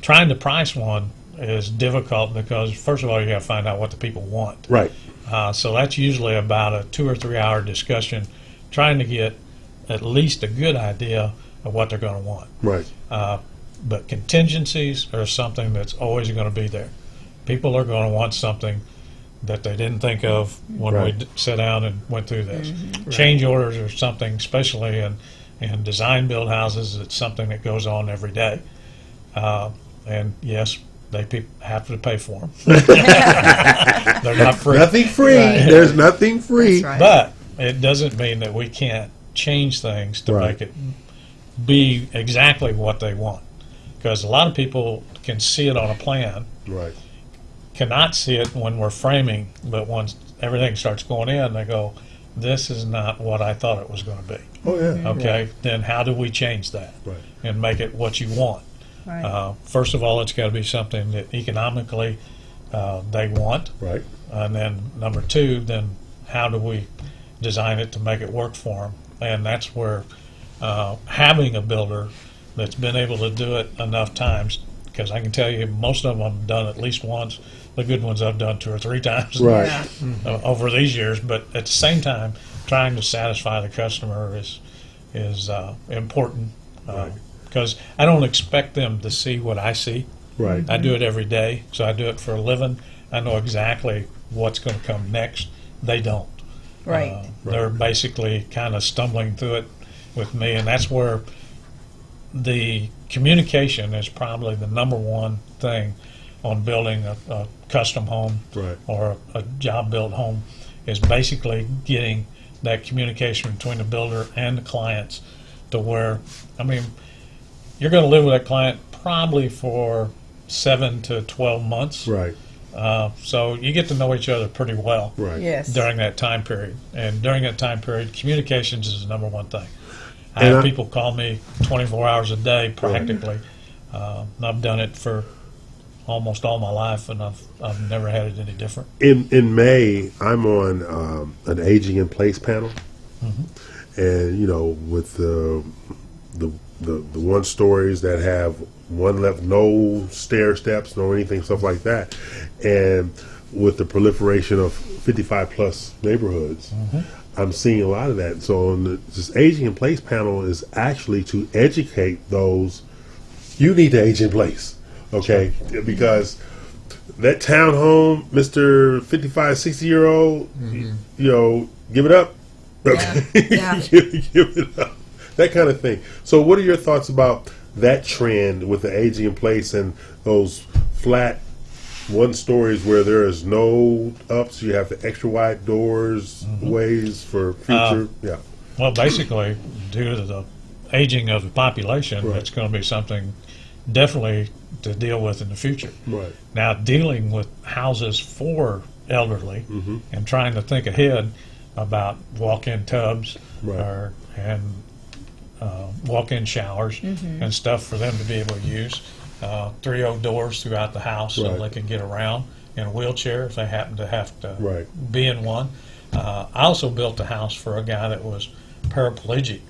Trying to price one is difficult because, first of all, you got to find out what the people want. Right. So that's usually about a 2 or 3 hour discussion, trying to get at least a good idea of what they're going to want. Right. But contingencies are something that's always going to be there. People are going to want something that they didn't think of when we sat down and went through this. Change orders are something, especially in design build houses, it's something that goes on every day. And yes, they have to pay for them. They're not free. Nothing free. Right. There's nothing free. Right. But it doesn't mean that we can't change things to make it be exactly what they want. Because a lot of people can see it on a plan, cannot see it when we're framing, but once everything starts going in, they go, this is not what I thought it was going to be. Oh, yeah. Okay, then how do we change that and make it what you want? Right. First of all, it's got to be something that economically they want. Right. And then number 2, then how do we design it to make it work for them? And that's where having a builder that's been able to do it enough times, because I can tell you most of them I've done at least once. The good ones I've done 2 or 3 times over these years. But at the same time, trying to satisfy the customer is important, because I don't expect them to see what I see. Right. I do it every day, so I do it for a living. I know exactly what's going to come next. They don't. Right. They're basically kind of stumbling through it with me, and that's where the communication is probably the number one thing on building a custom home or a job-built home, is basically getting that communication between the builder and the clients to where, I mean, you're going to live with that client probably for 7 to 12 months. Right. So you get to know each other pretty well during that time period. And during that time period, communications is the number one thing. I have people call me 24 hours a day practically. I've done it for almost all my life, and I've never had it any different. In May, I'm on an aging in place panel, and with the one stories that have one left, no stair steps, no anything, stuff like that, and with the proliferation of 55 plus neighborhoods, I'm seeing a lot of that. So this aging in place panel is actually to educate those. You need to age in place. Okay, because that townhome, Mr. 55, 60-year-old, give it up. Okay. Yeah. Give it up. That kind of thing. So what are your thoughts about that trend with the aging in place and those flat one stories where there is no ups, you have the extra wide doors, ways for future? Well, basically, due to the aging of the population, it's going to be something definitely to deal with in the future. Right. Now, dealing with houses for elderly and trying to think ahead about walk-in tubs and walk-in showers and stuff for them to be able to use. 3-0 doors throughout the house so they can get around in a wheelchair if they happen to have to be in one. I also built a house for a guy that was paraplegic,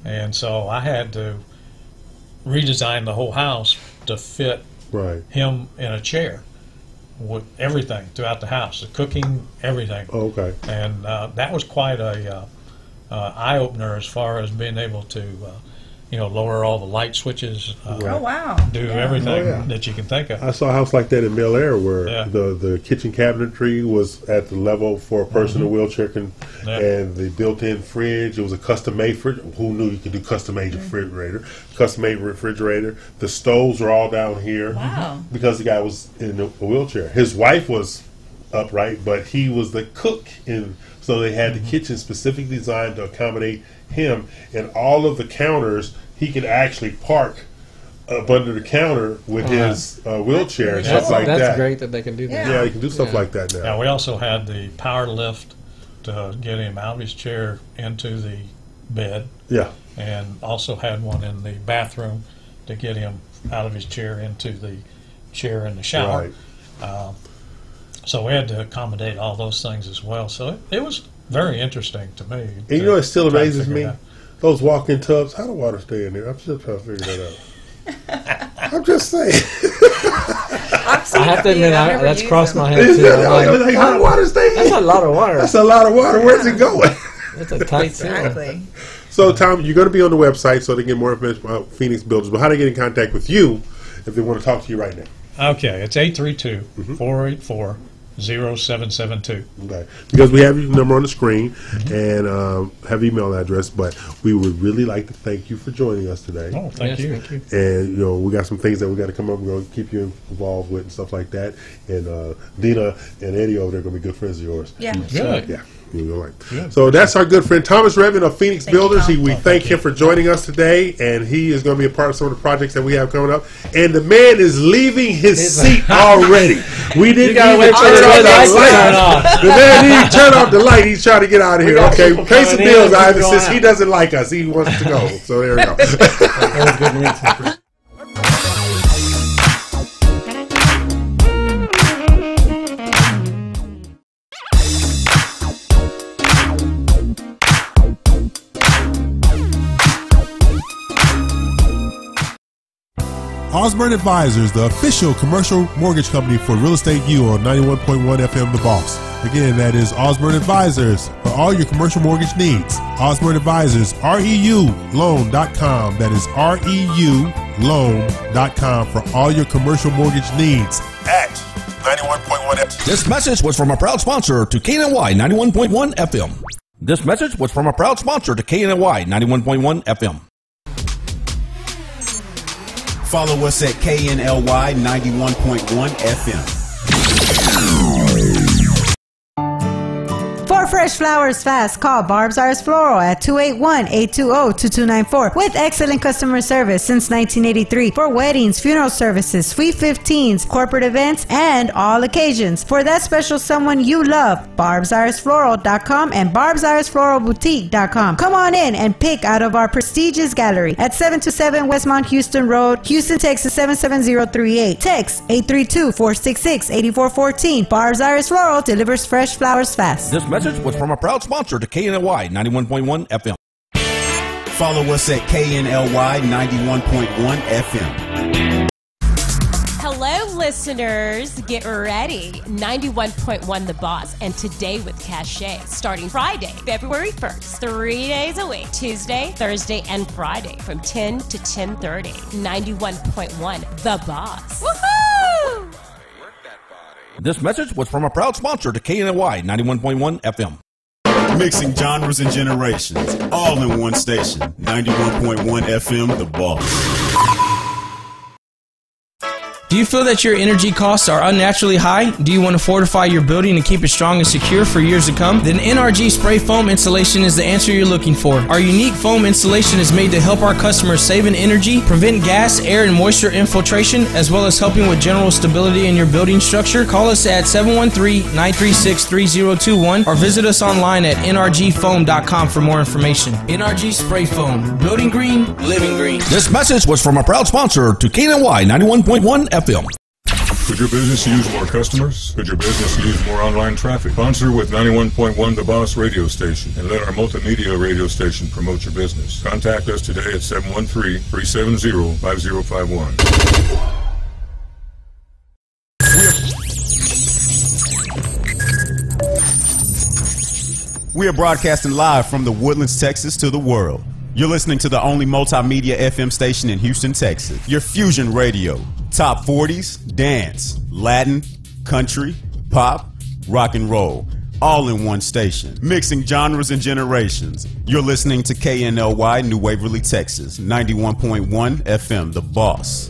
and so I had to redesign the whole house to fit him in a chair with everything throughout the house, the cooking, everything. Oh, okay. And that was quite a eye-opener as far as being able to lower all the light switches, do everything that you can think of. I saw a house like that in Bel Air where the kitchen cabinetry was at the level for a person in a wheelchair and the built-in fridge, it was a custom-made fridge. Who knew you could do custom-made refrigerator? Custom-made refrigerator. The stoves are all down here because the guy was in a wheelchair. His wife was upright, but he was the cook, so they had the kitchen specifically designed to accommodate him, and all of the counters he could actually park up under the counter with his wheelchair and stuff like that. That's great that they can do that. Yeah, you can do stuff like that now. Now, we also had the power lift to get him out of his chair into the bed. Yeah. And also had one in the bathroom to get him out of his chair into the chair in the shower. Right. So we had to accommodate all those things as well. So it was very interesting to me. And it still amazes me, those walk-in tubs, how do water stay in there? I'm still trying to figure that out. I'm just saying. I have to admit, that's crossed my head too. Like, how do water stay in? That's a lot of water. That's a lot of water. Where's it going? That's a tight seal. So, Tom, you're going to be on the website so they get more information about Phoenix Builders. But how do they get in contact with you if they want to talk to you right now? Okay, it's 832-484-0772. Okay, because we have your number on the screen and have email address, but we would really like to thank you for joining us today. Oh, thank you. And we got some things that we got to come up. We're going to keep you involved with and stuff like that. And Dina and Eddie over there are going to be good friends of yours. Yeah, good. Yeah. So that's our good friend Thomas Revin of Phoenix Builders. We thank him for joining us today, and he is going to be a part of some of the projects that we have coming up. And the man is leaving his seat already. We didn't even turn off the light. The man didn't turn off the light. He's trying to get out of here. Okay, pay some bills, Ivan. Since he doesn't like us, he wants to go. So there we go. That was good to meet you. Osborne Advisors, the official commercial mortgage company for Real Estate U on 91.1 FM The Boss. Again, that is Osborne Advisors for all your commercial mortgage needs. Osborne Advisors, REULoan.com. That is REULoan.com for all your commercial mortgage needs at 91.1 FM. This message was from a proud sponsor to KNY 91.1 FM. This message was from a proud sponsor to KNY 91.1 FM. Follow us at KNLY 91.1 FM. For fresh flowers fast, call Barb's Iris Floral at 281-820-2294 with excellent customer service since 1983 for weddings, funeral services, sweet 15s, corporate events, and all occasions. For that special someone you love, barbsirisfloral.com and barbsirisfloralboutique.com. Come on in and pick out of our prestigious gallery at 727 Westmont Houston Road, Houston, Texas 77038. Text 832-466-8414. Barb's Iris Floral delivers fresh flowers fast. This message was from a proud sponsor to KNY 91.1 FM. Follow us at KNLY 91.1 FM. Hello, listeners. Get ready. 91.1 The Boss and Today with Cachet. Starting Friday, February 1st. 3 days a week. Tuesday, Thursday, and Friday from 10 to 10:30. 91.1 The Boss. Woohoo! This message was from a proud sponsor to KNY 91.1 FM. Mixing genres and generations, all in one station. 91.1 FM, The Boss. Do you feel that your energy costs are unnaturally high? Do you want to fortify your building and keep it strong and secure for years to come? Then NRG Spray Foam Insulation is the answer you're looking for. Our unique foam insulation is made to help our customers save in energy, prevent gas, air, and moisture infiltration, as well as helping with general stability in your building structure. Call us at 713-936-3021 or visit us online at nrgfoam.com for more information. NRG Spray Foam. Building green, living green. This message was from a proud sponsor to KNY 91.1 FM. Could your business use more customers? Could your business use more online traffic? Sponsor with 91.1 The Boss radio station and let our multimedia radio station promote your business. Contact us today at 713-370-5051. We are broadcasting live from the Woodlands, Texas to the world. You're listening to the only multimedia FM station in Houston, Texas. Your Fusion Radio. Top 40s, dance, Latin, country, pop, rock and roll. All in one station. Mixing genres and generations. You're listening to KNLY New Waverly, Texas. 91.1 FM, The Boss.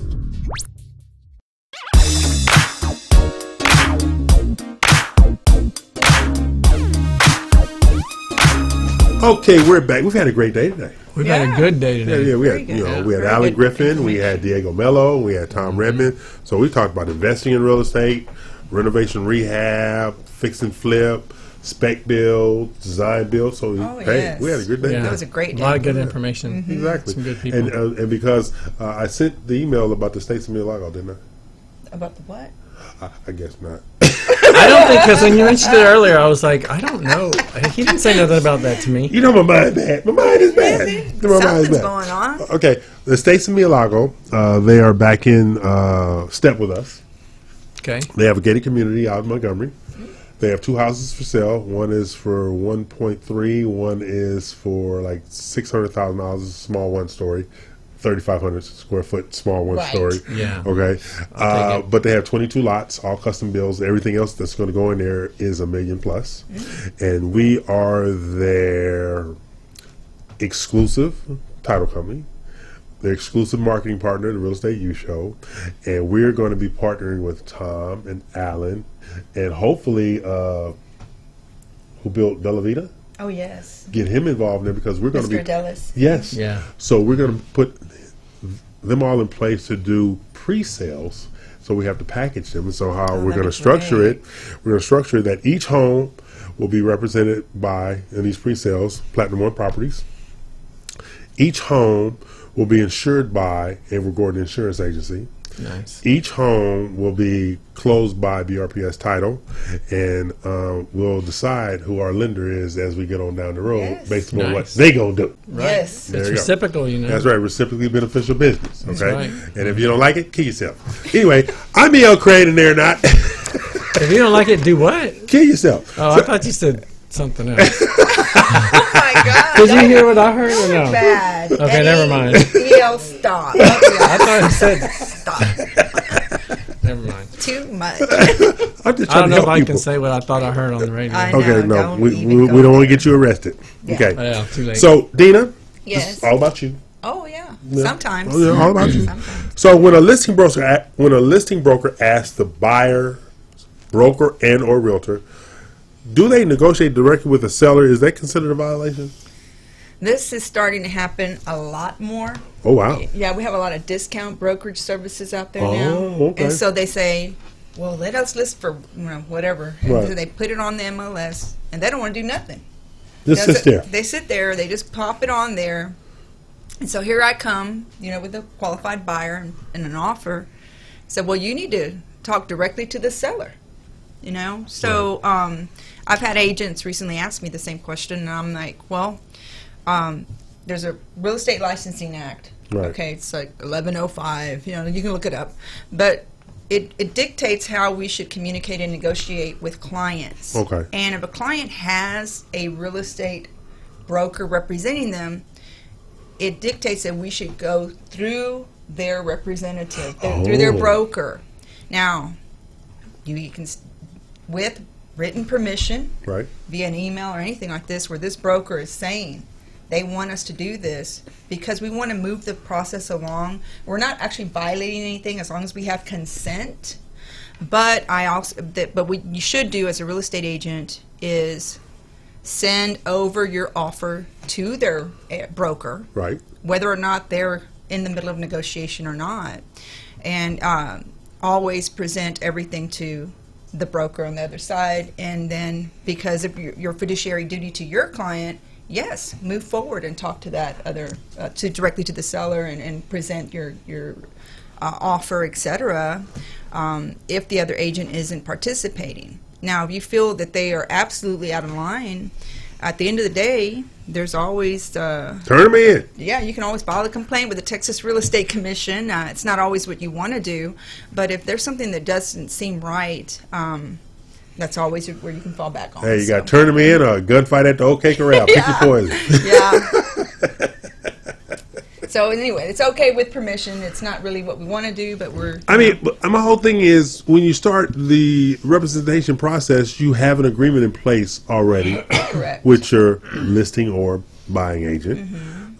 Okay, we're back. We've had a great day today. We've had a good day today. Yeah, we had we had Alan Griffin, we had Diego Mello, we had Tom Redmond. So we talked about investing in real estate, renovation rehab, fix and flip, spec build, design build. So we had a good day. Yeah. That was a great day. A lot of good information. Mm-hmm. Exactly. Some good people. And because I sent the email about the States of Milagro, didn't I? About the what? I guess not. I don't think, because when you mentioned it earlier, I was like, I don't know. He didn't say nothing about that to me. You know my mind bad. My mind is bad. Something's going on. Okay, the States of Milagro, they are back in step with us. Okay. They have a gated community out in Montgomery. They have 2 houses for sale. One is for 1.3. One is for like $600,000. It's a small one-story. 3,500 square foot, small one-story. Yeah. Okay. But they have 22 lots, all custom builds. Everything else that's going to go in there is $1 million plus. And we are their exclusive title company, their exclusive marketing partner, the Real Estate U Show. And we're going to be partnering with Tom and Alan and hopefully who built Bella Vita? Oh, yes. Get him involved in it because we're going to be... Mr. Dellis. Yes. Yeah. So we're going to put them all in place to do pre-sales. So we have to package them. And so how we're going to structure it, we're going to structure it that each home will be represented by, in these pre-sales, Platinum One Properties. Each home will be insured by Avery Gordon Insurance Agency. Nice. Each home will be closed by BRPS Title, and we'll decide who our lender is as we get on down the road based on what they gonna do. Right. Yes. There It's you go. reciprocal, you know. That's right, reciprocally beneficial business. Okay, That's right. And if you don't like it, kill yourself. Anyway, I'm E.L. Crane, and they're not. If you don't like it, do what? Kill yourself. Oh, I thought you said something else. Oh my God! Did you hear what I heard or no? Bad. Okay, never mind. E.L. stop. I thought you said Stop. Never mind. Too much. I'm just I trying don't to know if help I people. can say what I thought I heard on the radio. I know, Okay, no, don't we even go don't want to there. get you arrested. Yeah. Okay. Yeah, too late. So, Dina, Yes. this is all about you. Oh yeah. Yeah. Sometimes. Oh, yeah, all about you. Sometimes. So, when a listing broker asks the buyer, broker, and or realtor, do they negotiate directly with the seller? Is that considered a violation? This is starting to happen a lot more. Oh, wow. Yeah, we have a lot of discount brokerage services out there Oh, now. okay. And so they say, well, let us list for whatever. And Right. so they put it on the MLS, and they don't want to do nothing. Just sits there. They sit there. They just pop it on there. And so here I come, with a qualified buyer and an offer. So, well, you need to talk directly to the seller. So I've had agents recently ask me the same question, and I'm like, well, there's a Real Estate Licensing Act. Right. Okay, it's like 1105. You can look it up, but it dictates how we should communicate and negotiate with clients. Okay. And if a client has a real estate broker representing them, it dictates that we should go through their representative, through their broker. Now, you can, with written permission, Right. via an email or anything like this, where this broker is saying they want us to do this because we want to move the process along. We're not actually violating anything as long as we have consent. But what you should do as a real estate agent is send over your offer to their broker, Right. whether or not they're in the middle of negotiation or not, and always present everything to the broker on the other side. And then, because of your fiduciary duty to your client, yes, move forward and talk to that other, directly to the seller and present your offer, etc. If the other agent isn't participating. Now, if you feel that they are absolutely out of line, at the end of the day, there's always turn them in. Yeah, you can always file a complaint with the Texas Real Estate Commission. It's not always what you want to do, but if there's something that doesn't seem right, that's always where you can fall back on. Hey, you got to turn them in or a gunfight at the OK Corral. Pick your poison. Yeah. So anyway, it's okay with permission. It's not really what we want to do, but we're... but my whole thing is when you start the representation process, you have an agreement in place already Correct. with your listing or buying agent. Mm-hmm.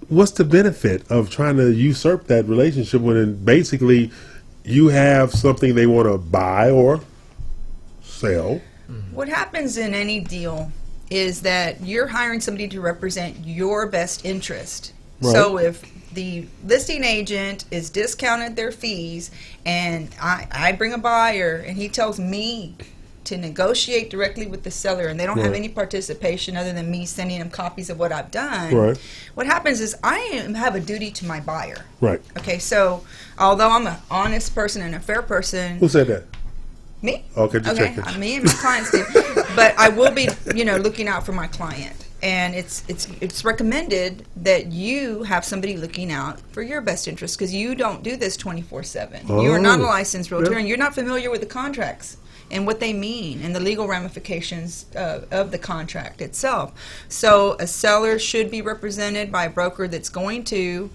What's the benefit of trying to usurp that relationship when basically you have something they want to buy or sell? What happens in any deal is that you're hiring somebody to represent your best interest. Right. So if the listing agent is discounted their fees and I bring a buyer and he tells me to negotiate directly with the seller and they don't have Right. any participation other than me sending them copies of what I've done, Right. what happens is I have a duty to my buyer. Right. Okay, so although I'm an honest person and a fair person... Who said that? Me. Okay, just Okay, checking. me and my clients do. But I will be, looking out for my client. And it's recommended that you have somebody looking out for your best interest because you don't do this 24/7. You are not a licensed realtor, Yep. and you're not familiar with the contracts and what they mean and the legal ramifications of the contract itself. So a seller should be represented by a broker that's going to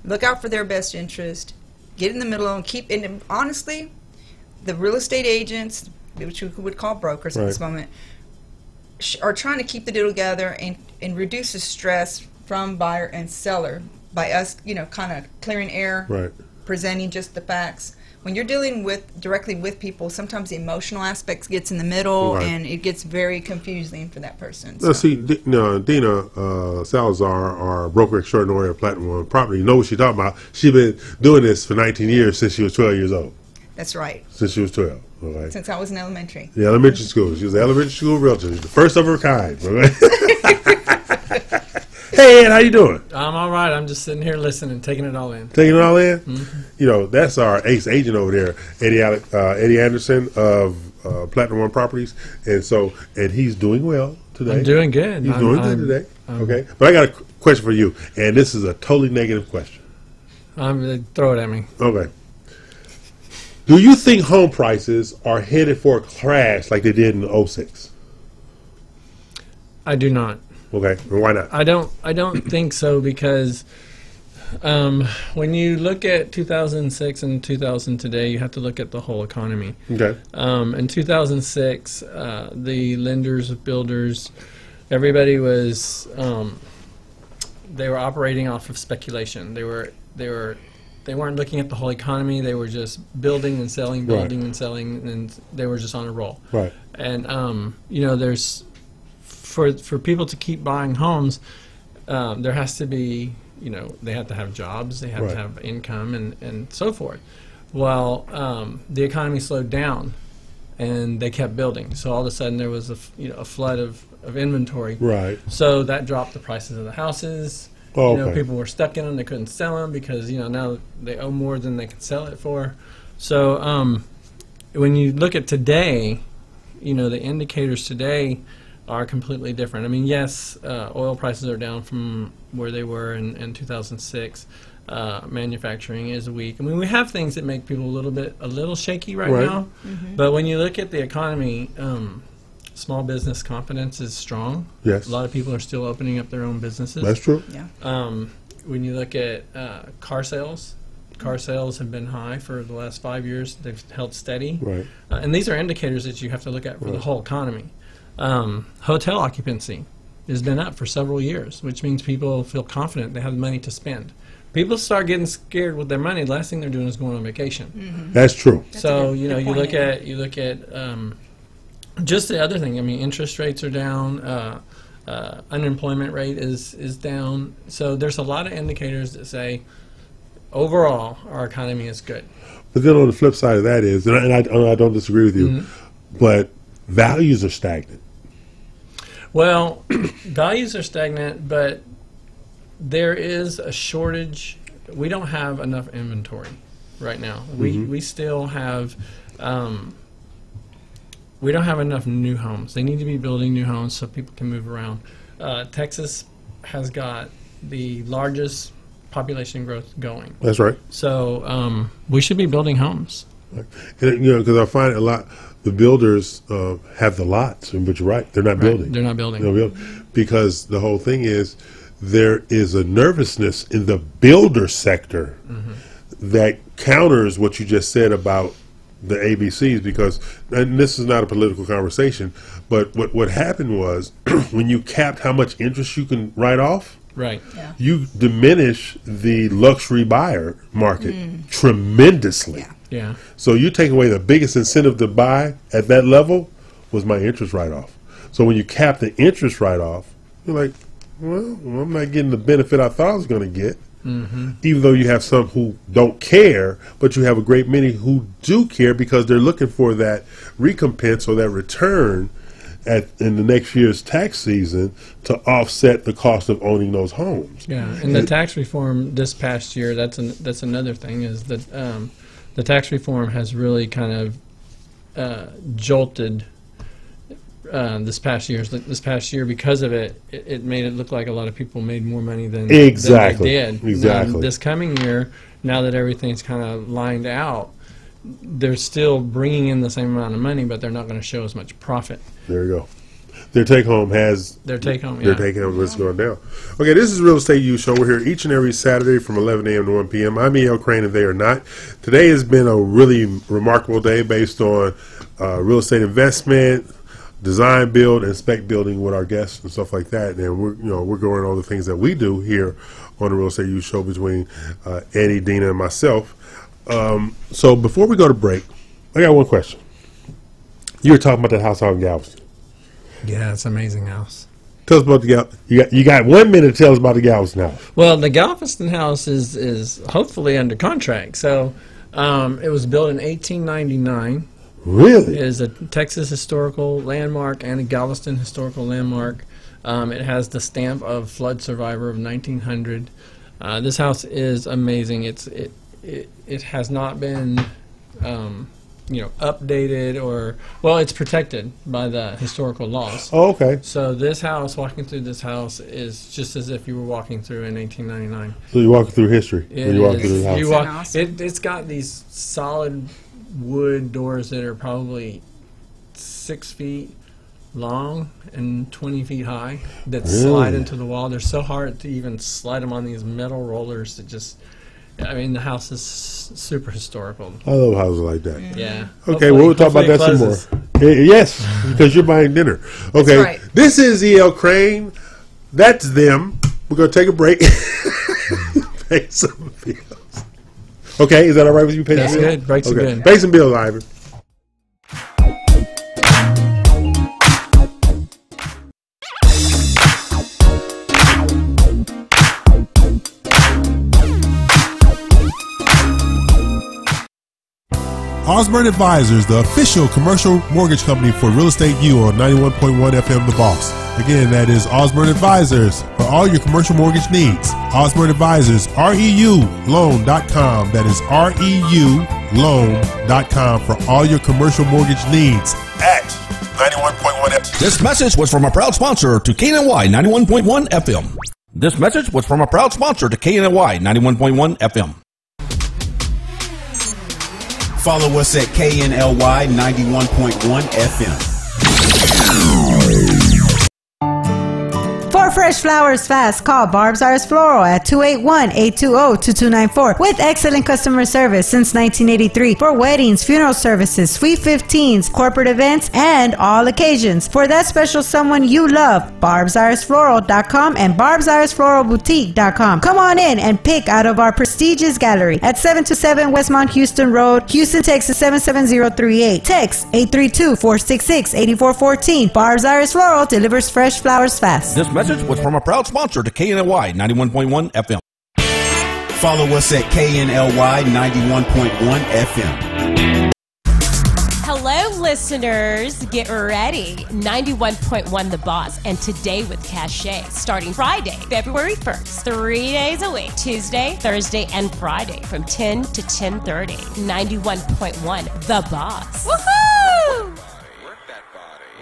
look out for their best interest, get in the middle and keep. And honestly, the real estate agents, which we would call brokers at this Right. moment, are trying to keep the deal together and reduce the stress from buyer and seller by us, kind of clearing air, Right. presenting just the facts. When you're dealing directly with people, sometimes the emotional aspects gets in the middle, Right. and it gets very confusing for that person. Now, see, Dina Salazar, our broker extraordinary at Platinum One Property, you know what she's talking about. She's been doing this for 19 years since she was 12 years old. That's right. Since she was 12. Okay. Since I was in elementary. The elementary school. She was an elementary school realtor. She's the first of her kind. Okay? Hey, Ed, how you doing? I'm all right. I'm just sitting here listening, taking it all in. Taking it all in? Mm-hmm. That's our ace agent over there, Eddie Anderson of Platinum One Properties. And he's doing well today. I'm doing good. He's doing good today. Okay. But I got a question for you, and this is a totally negative question. Throw it at me. Okay. Do you think home prices are headed for a crash like they did in 2006? I do not. Okay. And why not? I don't think so because When you look at 2006 and 2000 today, you have to look at the whole economy. Okay. In 2006, the lenders, builders, everybody was they were operating off of speculation. They weren't looking at the whole economy. They were just building and selling, and selling, and they were just on a roll. Right. And there's for people to keep buying homes, there has to be, they have to have jobs, they have to have income, and so forth. Well, the economy slowed down, and they kept building. So all of a sudden there was a flood of inventory. Right. So that dropped the prices of the houses. People were stuck in them. They couldn't sell them because now they owe more than they can sell it for. So when you look at today, the indicators today are completely different. I mean, yes, oil prices are down from where they were in 2006. Manufacturing is weak. I mean, we have things that make people a little shaky right now. Mm-hmm. But when you look at the economy, small business confidence is strong. Yes. A lot of people are still opening up their own businesses. That's true. Yeah. When you look at car sales have been high for the last 5 years. They've held steady. Right. And these are indicators that you have to look at for the whole economy. Hotel occupancy has been up for several years, which means people feel confident they have the money to spend. People start getting scared with their money. The last thing they're doing is going on vacation. Mm-hmm. That's true. So you look at just the other thing. I mean, interest rates are down. Unemployment rate is down. So there's a lot of indicators that say overall our economy is good. But then on the flip side of that is, and I don't disagree with you, but values are stagnant. Well, values are stagnant, but there is a shortage. We don't have enough inventory right now. We still have we don't have enough new homes. They need to be building new homes so people can move around. Texas has got the largest population growth going. That's right. So we should be building homes. And, because I find a lot, the builders have the lots, but you're right, they're not building. They're not building. Because the whole thing is, there is a nervousness in the builder sector that counters what you just said about the ABCs, because, and this is not a political conversation, but what happened was when you capped how much interest you can write off, you diminish the luxury buyer market tremendously. Yeah. So you take away the biggest incentive to buy at that level was my interest write-off. So when you cap the interest write-off, you're like, well, I'm not getting the benefit I thought I was going to get. Even though you have some who don't care, but you have a great many who do care because they're looking for that recompense or that return in the next year's tax season to offset the cost of owning those homes. Yeah, and the tax reform this past year, that's another thing, is that the tax reform has really kind of jolted this past year because of it. It made it look like a lot of people made more money than they did. Exactly. This coming year, now that everything's kind of lined out, they're still bringing in the same amount of money, but they're not going to show as much profit. There you go. Their take home is going down. Okay, this is Real Estate U Show. We're here each and every Saturday from 11 a.m. to 1 p.m. I'm E.L. Crane, and they are not. Today has been a really remarkable day based on real estate investment, design, build, and spec building with our guests and stuff like that. And we're going over the things that we do here on the Real Estate U Show between Eddie, Dina, and myself. So before we go to break, I got one question. You were talking about that house out in Galveston. Yeah, it's an amazing house. Tell us about the you got 1 minute to tell us about the Galveston house. Well, the Galveston house is hopefully under contract. So it was built in 1899. Really? It is a Texas historical landmark and a Galveston historical landmark. It has the stamp of flood survivor of 1900. This house is amazing. It has not been updated or, well, it's protected by the historical laws. Oh, okay. So this house, walking through this house is just as if you were walking through in 1899. So you're walking through history when you walk through the house. It's got these solid wood doors that are probably 6 feet long and 20 feet high that slide into the wall. They're so hard to even slide them on these metal rollers that just, I mean, the house is super historical. I love houses like that. Yeah. Okay, we'll talk about that some more. Yes, because you're buying dinner. Okay, right. This is E.L. Crane. That's them. We're going to take a break. Pay some bills. Okay, is that all right with you? Pay That's some bills? good. Breaks are good. Pay some bills, Ivan. Osborne Advisors, the official commercial mortgage company for Real Estate U on 91.1 FM The Boss. Again, that is Osborne Advisors for all your commercial mortgage needs. Osborne Advisors, REULoan.com. That is REULoan.com for all your commercial mortgage needs at 91.1 FM. This message was from a proud sponsor to KNY 91.1 FM. This message was from a proud sponsor to KNY 91.1 FM. Follow us at KNLY 91.1 FM. For fresh flowers fast, call Barb's Iris Floral at 281-820-2294 with excellent customer service since 1983 for weddings, funeral services, sweet 15s, corporate events, and all occasions. For that special someone you love, barbsirisfloral.com and barbsirisfloralboutique.com. Come on in and pick out of our prestigious gallery at 727 Westmont Houston Road, Houston, Texas 77038. Text 832-466-8414. Barb's Iris Floral delivers fresh flowers fast. This message was from a proud sponsor to KNY 91.1 FM. Follow us at KNLY 91.1 FM. Hello, listeners. Get ready. 91.1 The Boss and Today with Cachet. Starting Friday, February 1st. 3 days a week. Tuesday, Thursday, and Friday from 10 to 10:30. 91.1 The Boss. Woohoo!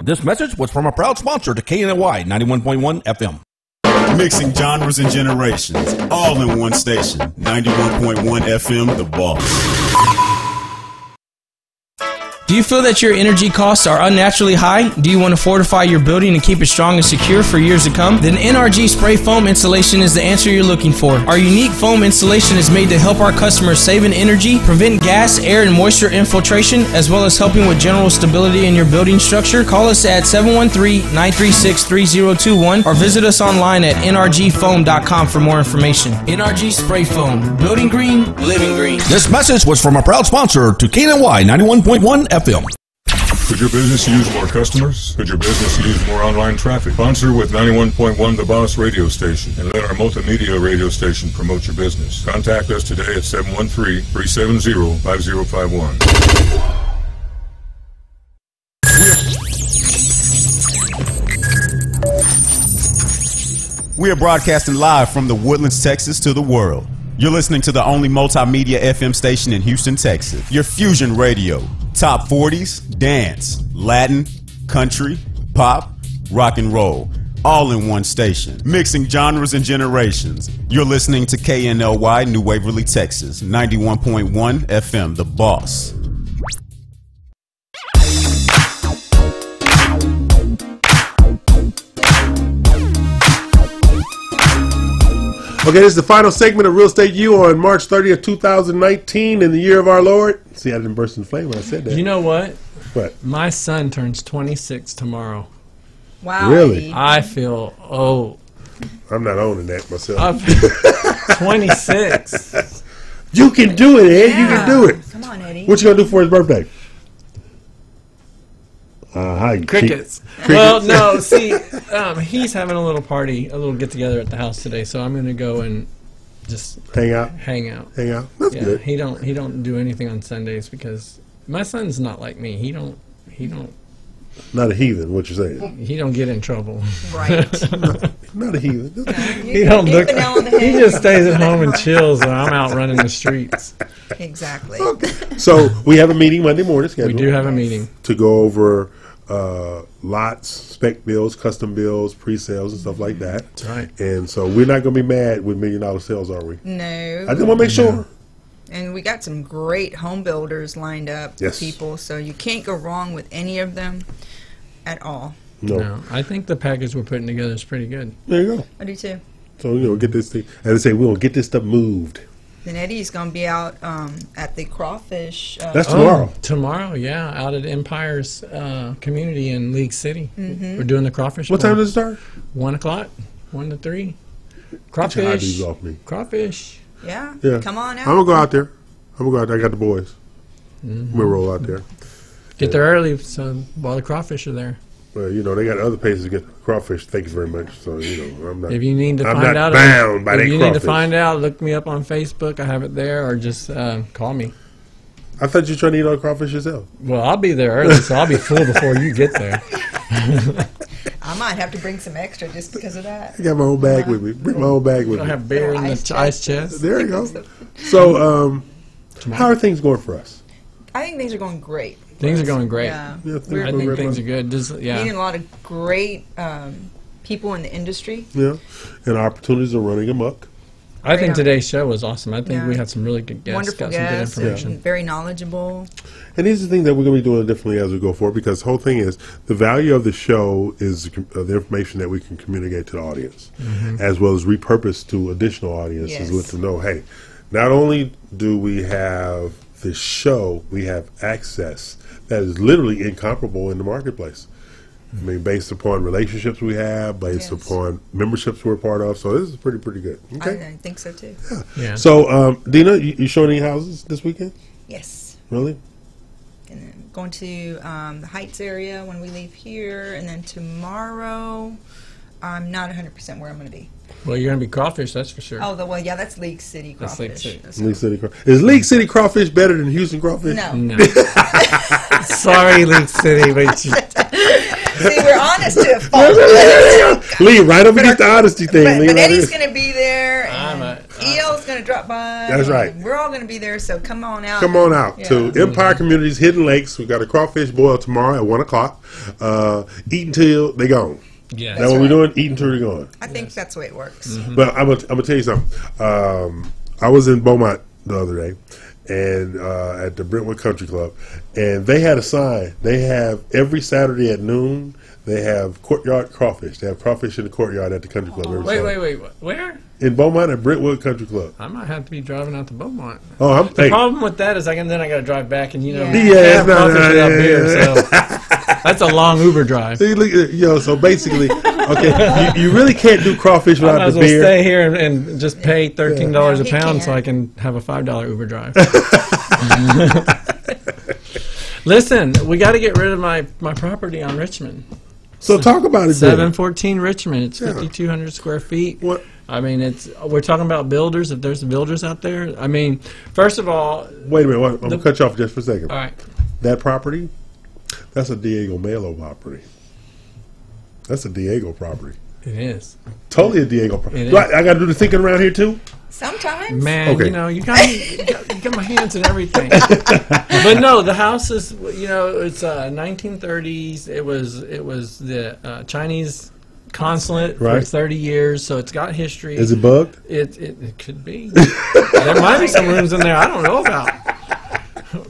This message was from a proud sponsor to KNY 91.1 FM. Mixing genres and generations, all in one station. 91.1 FM, The Boss. Do you feel that your energy costs are unnaturally high? Do you want to fortify your building and keep it strong and secure for years to come? Then NRG Spray Foam Insulation is the answer you're looking for. Our unique foam insulation is made to help our customers save in energy, prevent gas, air, and moisture infiltration, as well as helping with general stability in your building structure. Call us at 713-936-3021 or visit us online at nrgfoam.com for more information. NRG Spray Foam. Building green, living green. This message was from a proud sponsor to KNY 91.1 FM. Could your business use more customers? Could your business use more online traffic? Sponsor with 91.1 The Boss radio station and let our multimedia radio station promote your business. Contact us today at 713-370-5051. We are broadcasting live from the Woodlands, Texas to the world. You're listening to the only multimedia FM station in Houston, Texas. Your Fusion Radio. Top 40s, dance, Latin, country, pop, rock and roll. All in one station. Mixing genres and generations. You're listening to KNLY New Waverly, Texas. 91.1 FM, The Boss. Okay, this is the final segment of Real Estate U on March 30th, 2019, in the year of our Lord. See, I didn't burst in flame when I said that. You know what? What? My son turns 26 tomorrow. Wow. Really? I feel old. I'm not owning that myself. I'm 26. You can do it, Ed. Yeah. You can do it. Come on, Eddie. What you going to do for his birthday? How you Crickets. Crickets. Well, no, see, he's having a little party, a little get-together at the house today, so I'm going to go and just hang out. That's yeah, good. He don't do anything on Sundays because my son's not like me. He don't Not a heathen, what you're saying. He don't get in trouble. Right. Not a heathen. He don't look. He just stays at home and chills, and I'm out running the streets. Exactly. So we have a meeting Monday morning scheduled. We do have a meeting to go over lots, spec bills, custom bills, pre-sales, and stuff like that. That's right. And so we're not going to be mad with $1 million sales, are we? No. I just want to make sure. And we got some great home builders lined up, yes. people, so you can't go wrong with any of them at all. No. I think the package we're putting together is pretty good. There you go. I do too. So, get this thing. As I say, we're going to get this stuff moved. Then Eddie's going to be out at the crawfish. That's tomorrow. Tomorrow, yeah, out at Empire's community in League City. We're doing the crawfish. What time does it start? 1 o'clock, 1 to 3. Get your IDs Crawfish. off me. Crawfish. Yeah. Come on out. I'm going to go out there. I got the boys. We'll roll out there. Get there early so while the crawfish are there. Well, they got other places to get crawfish. Thank you very much. So, I'm not. If you need to I'm find not out, bound by if that you crawfish. need to find out, look me up on Facebook. I have it there, or just call me. I thought you were trying to eat all the crawfish yourself. Well, I'll be there early, so I'll be full before you get there. I might have to bring some extra just because of that. I got my own bag with me. Bring my own bag with I me. have beer in the ice chest. There you go. So, how are things going for us? I think things are going great. Things are going great. Yeah. Yeah, I think things are good. Meeting a lot of great people in the industry. Yeah, and opportunities are running amok. I think today's show was awesome. I think we had some really good guests. Wonderful got some guests, good information. and very knowledgeable. And these are the things that we're going to be doing differently as we go forward, because the whole thing is the value of the show is the information that we can communicate to the audience, as well as repurpose to additional audiences with to know, hey, not only do we have this show, we have access that is literally incomparable in the marketplace. I mean, based upon relationships we have, based upon memberships we're part of. So this is pretty good. Okay. I think so too. Yeah. So, Dina, you showing any houses this weekend? Yes. Really? And then going to the Heights area when we leave here, and then tomorrow, I'm not 100% where I'm going to be. Well, you're going to be crawfish, that's for sure. Oh, that's League City That's crawfish. League City. League City crawfish. Is League City crawfish better than Houston crawfish? No. Sorry, League City, but See, we're honest to a fault. Lee, right up against the honesty thing. But Eddie's going to be there, and EL's going to drop by. That's right. We're all going to be there, so come on out. Come on out to Empire Communities, Hidden Lakes. We got a crawfish boil tomorrow at 1 o'clock. Eat until they gone. Yeah, that's what we're doing. Eat until they're gone. I think that's the way it works. But I'm gonna tell you something. I was in Beaumont the other day, and at the Brentwood Country Club, and they had a sign. They have every Saturday at noon. They have courtyard crawfish. They have crawfish in the courtyard at the country club. Every Saturday. Wait, where? In Beaumont at Brentwood Country Club. I might have to be driving out to Beaumont. Oh, the problem with that is then I got to drive back, and it's beer, so that's a long Uber drive. So basically, okay, you really can't do crawfish I might without as the well beer. stay here and just pay $13 a pound so I can have a $5 Uber drive. Listen, we got to get rid of my property on Richmond. So talk about it. 714 Richmond. It's 5,200 square feet. What? I mean, we're talking about builders. If there's builders out there, I mean, first of all, wait a minute. I'm gonna cut you off just for a second. All right. That property, that's a Diego Melo property. That's a Diego property. It is totally a Diego property. I got to do the thinking around here too. Sometimes, man, you got my hands in everything. But no, the house is, it's 1930s. It was the Chinese consulate for 30 years, so it's got history. Is it bugged? It could be. There might be some rooms in there I don't know about.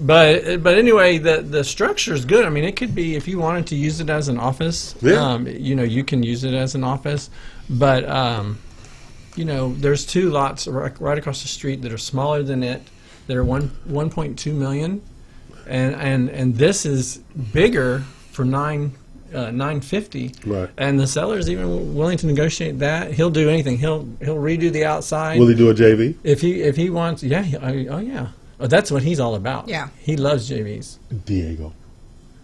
But anyway, the structure is good. I mean, it could be, if you wanted to use it as an office. Yeah. You can use it as an office, but. There's two lots right across the street that are smaller than it. That are 1.2 million, and this is bigger for 950. Right. And the seller's even willing to negotiate that. He'll do anything. He'll redo the outside. Will he do a JV? If he wants, yeah. Oh, that's what he's all about. Yeah. He loves JVs. Diego.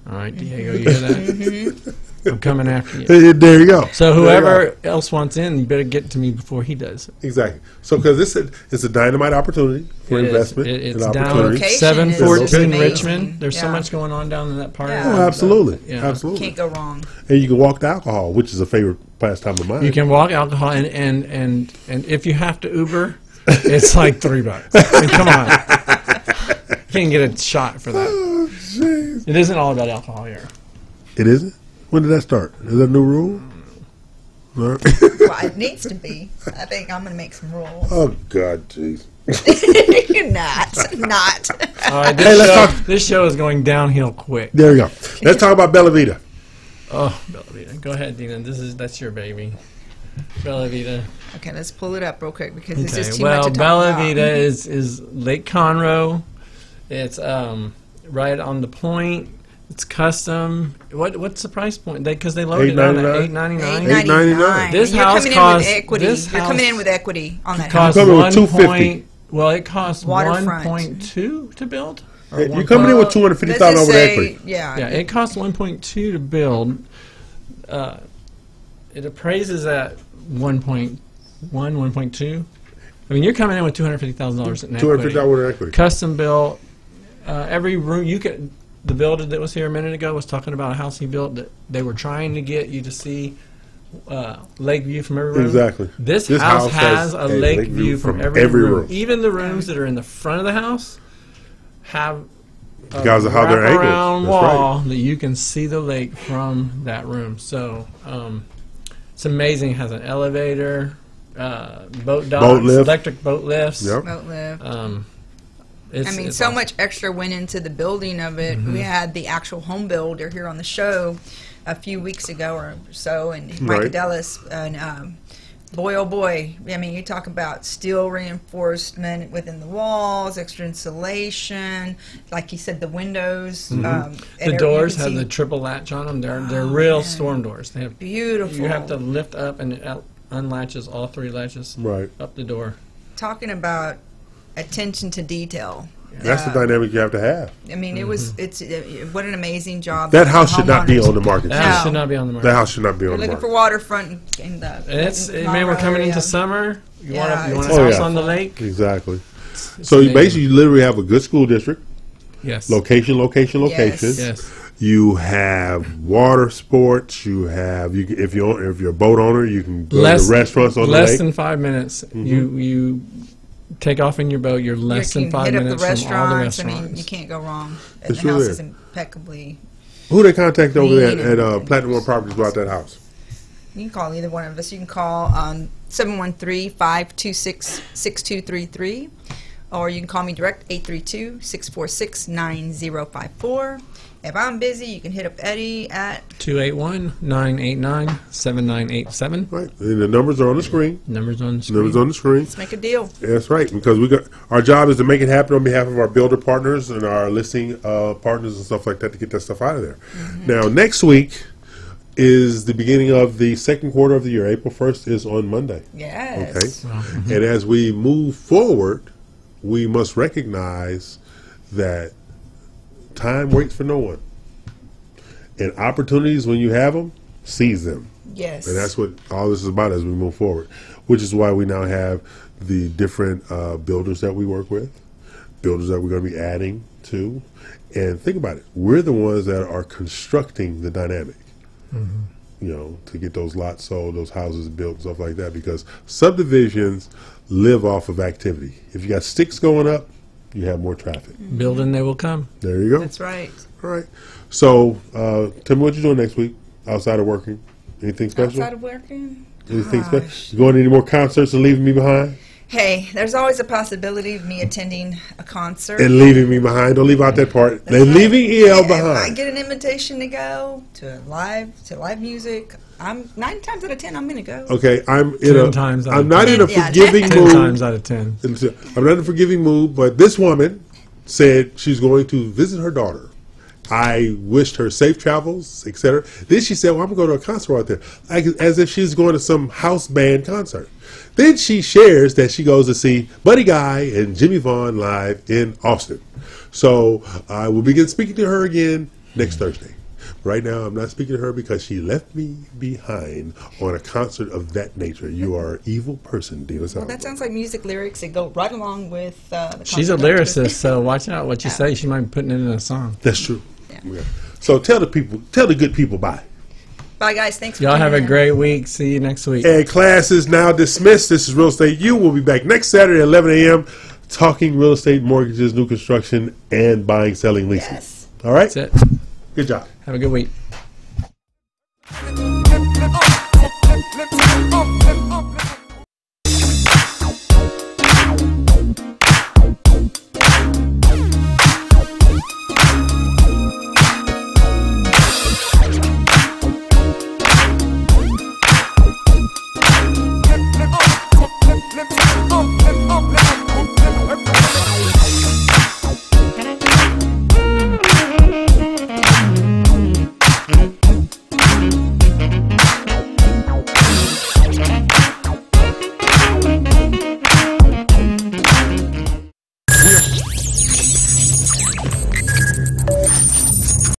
All right, Diego, you hear that? I'm coming after you. There you go. So whoever else wants in, you better get to me before he does. Exactly. So because it's a dynamite opportunity for investment. It's and down opportunity. 714 Richmond. There's so much going on down in that part. Oh, absolutely. Absolutely. Can't go wrong. And you can walk to alcohol, which is a favorite pastime of mine. You can walk alcohol, and if you have to Uber, it's like $3. I mean, come on. You can't get a shot for that. Oh, jeez. It isn't all about alcohol here. It isn't? When did that start? Is that a new rule? No. Well, it needs to be. I think I'm going to make some rules. Oh, God, jeez. You're not. All right, this show is going downhill quick. There you go. Let's talk about Bella Vita. Oh, Bella Vita. Go ahead, Dina. That's your baby. Bella Vita. Okay, let's pull it up real quick because it's Okay, just too much to talk Bella about. Vita is Lake Conroe. It's right on the point. It's custom. What's the price point? Because they loaded it on at $899. $899. This You're house coming costs. in with equity. This You're house coming in with equity on that costs house. You're coming with $250. Well, it costs Waterfront. 1.2 to build. You're coming in with $250,000 over the equity. Yeah, it costs 1.2 to build. It appraises at 1.1, 1.2. I mean, you're coming in with $250,000 in equity. $250,000 in equity. Custom built. Every room you could. The builder that was here a minute ago was talking about a house he built that they were trying to get you to see lake view from every room. Exactly. This house has a lake view from every room. Even the rooms that are in the front of the house have a because of how they're angled. wall that you can see the lake from that room. So it's amazing. It has an elevator, boat docks, electric boat lifts. Yep. Boat lift. It's so much extra went into the building of it. We had the actual home builder here on the show a few weeks ago or so, and Mike Adelis, and boy, oh boy, I mean, you talk about steel reinforcement within the walls, extra insulation, like you said, the windows. The doors have the triple latch on them. They're real storm doors. They have beautiful. You have to lift up and it unlatches all three latches up the door. Talking about attention to detail. That's the dynamic you have to have. I mean, it's what an amazing job. That house should not be on the market. That house should not be on the market. That house should not be on the looking market. for waterfront in the. Man, we're coming into summer. You want a house on the lake? Exactly. So you basically literally have a good school district. Yes. Location. Yes. You have water sports. You have if you're a boat owner, you can go to restaurants on the lake. Less than 5 minutes. You take off in your boat. You're less than 5 minutes from all the restaurants. I mean, you can't go wrong. The house is impeccably. Who they contact over there at Platinum One Properties about that house? You can call either one of us. You can call 713-526-6233, or you can call me direct 832-646-9054. If I'm busy, you can hit up Eddie at 281-989-7987. Right, and the numbers are on the screen. Numbers on the screen. Let's make a deal. That's right, because our job is to make it happen on behalf of our builder partners and our listing partners and stuff like that to get that stuff out of there. Now, next week is the beginning of the second quarter of the year. April 1st is on Monday. Yes. Okay. And as we move forward, we must recognize that time waits for no one. And opportunities, when you have them, seize them. Yes. And that's what all this is about as we move forward, which is why we now have the different builders that we work with, builders that we're going to be adding to. And think about it. We're the ones that are constructing the dynamic, to get those lots sold, those houses built, stuff like that, because subdivisions live off of activity. If you got sticks going up, you have more traffic. Building, they will come. There you go. That's right. All right. So, tell me what you're doing next week outside of working. Anything special? Outside of working? Anything special? You going to any more concerts and leaving me behind? Hey, there's always a possibility of me attending a concert. And leaving me behind. Don't leave out that part. They're leaving EL behind. If I get an invitation to go to live music, I'm 9 times out of 10 I'm gonna go. Okay, I'm not in a forgiving mood. 10 times out of 10. I'm not in a forgiving mood, but this woman said she's going to visit her daughter. I wished her safe travels, etc. Then she said, well, I'm going to go to a concert out there, as if she's going to some house band concert. Then she shares that she goes to see Buddy Guy and Jimmy Vaughn live in Austin. So I will begin speaking to her again next Thursday. Right now, I'm not speaking to her because she left me behind on a concert of that nature. You are an evil person, Dina. Well, that sounds like music lyrics that go right along with the She's a lyricist, so watch out what you say. She might be putting it in a song. That's true. Yeah. So tell the good people bye. Bye, guys. Thanks for y'all have tuning a great week. See you next week. And class is now dismissed. This is Real Estate U. We'll be back next Saturday at 11 a.m. talking real estate, mortgages, new construction, and buying, selling, leasing. Yes. All right? That's it. Good job. Have a good week.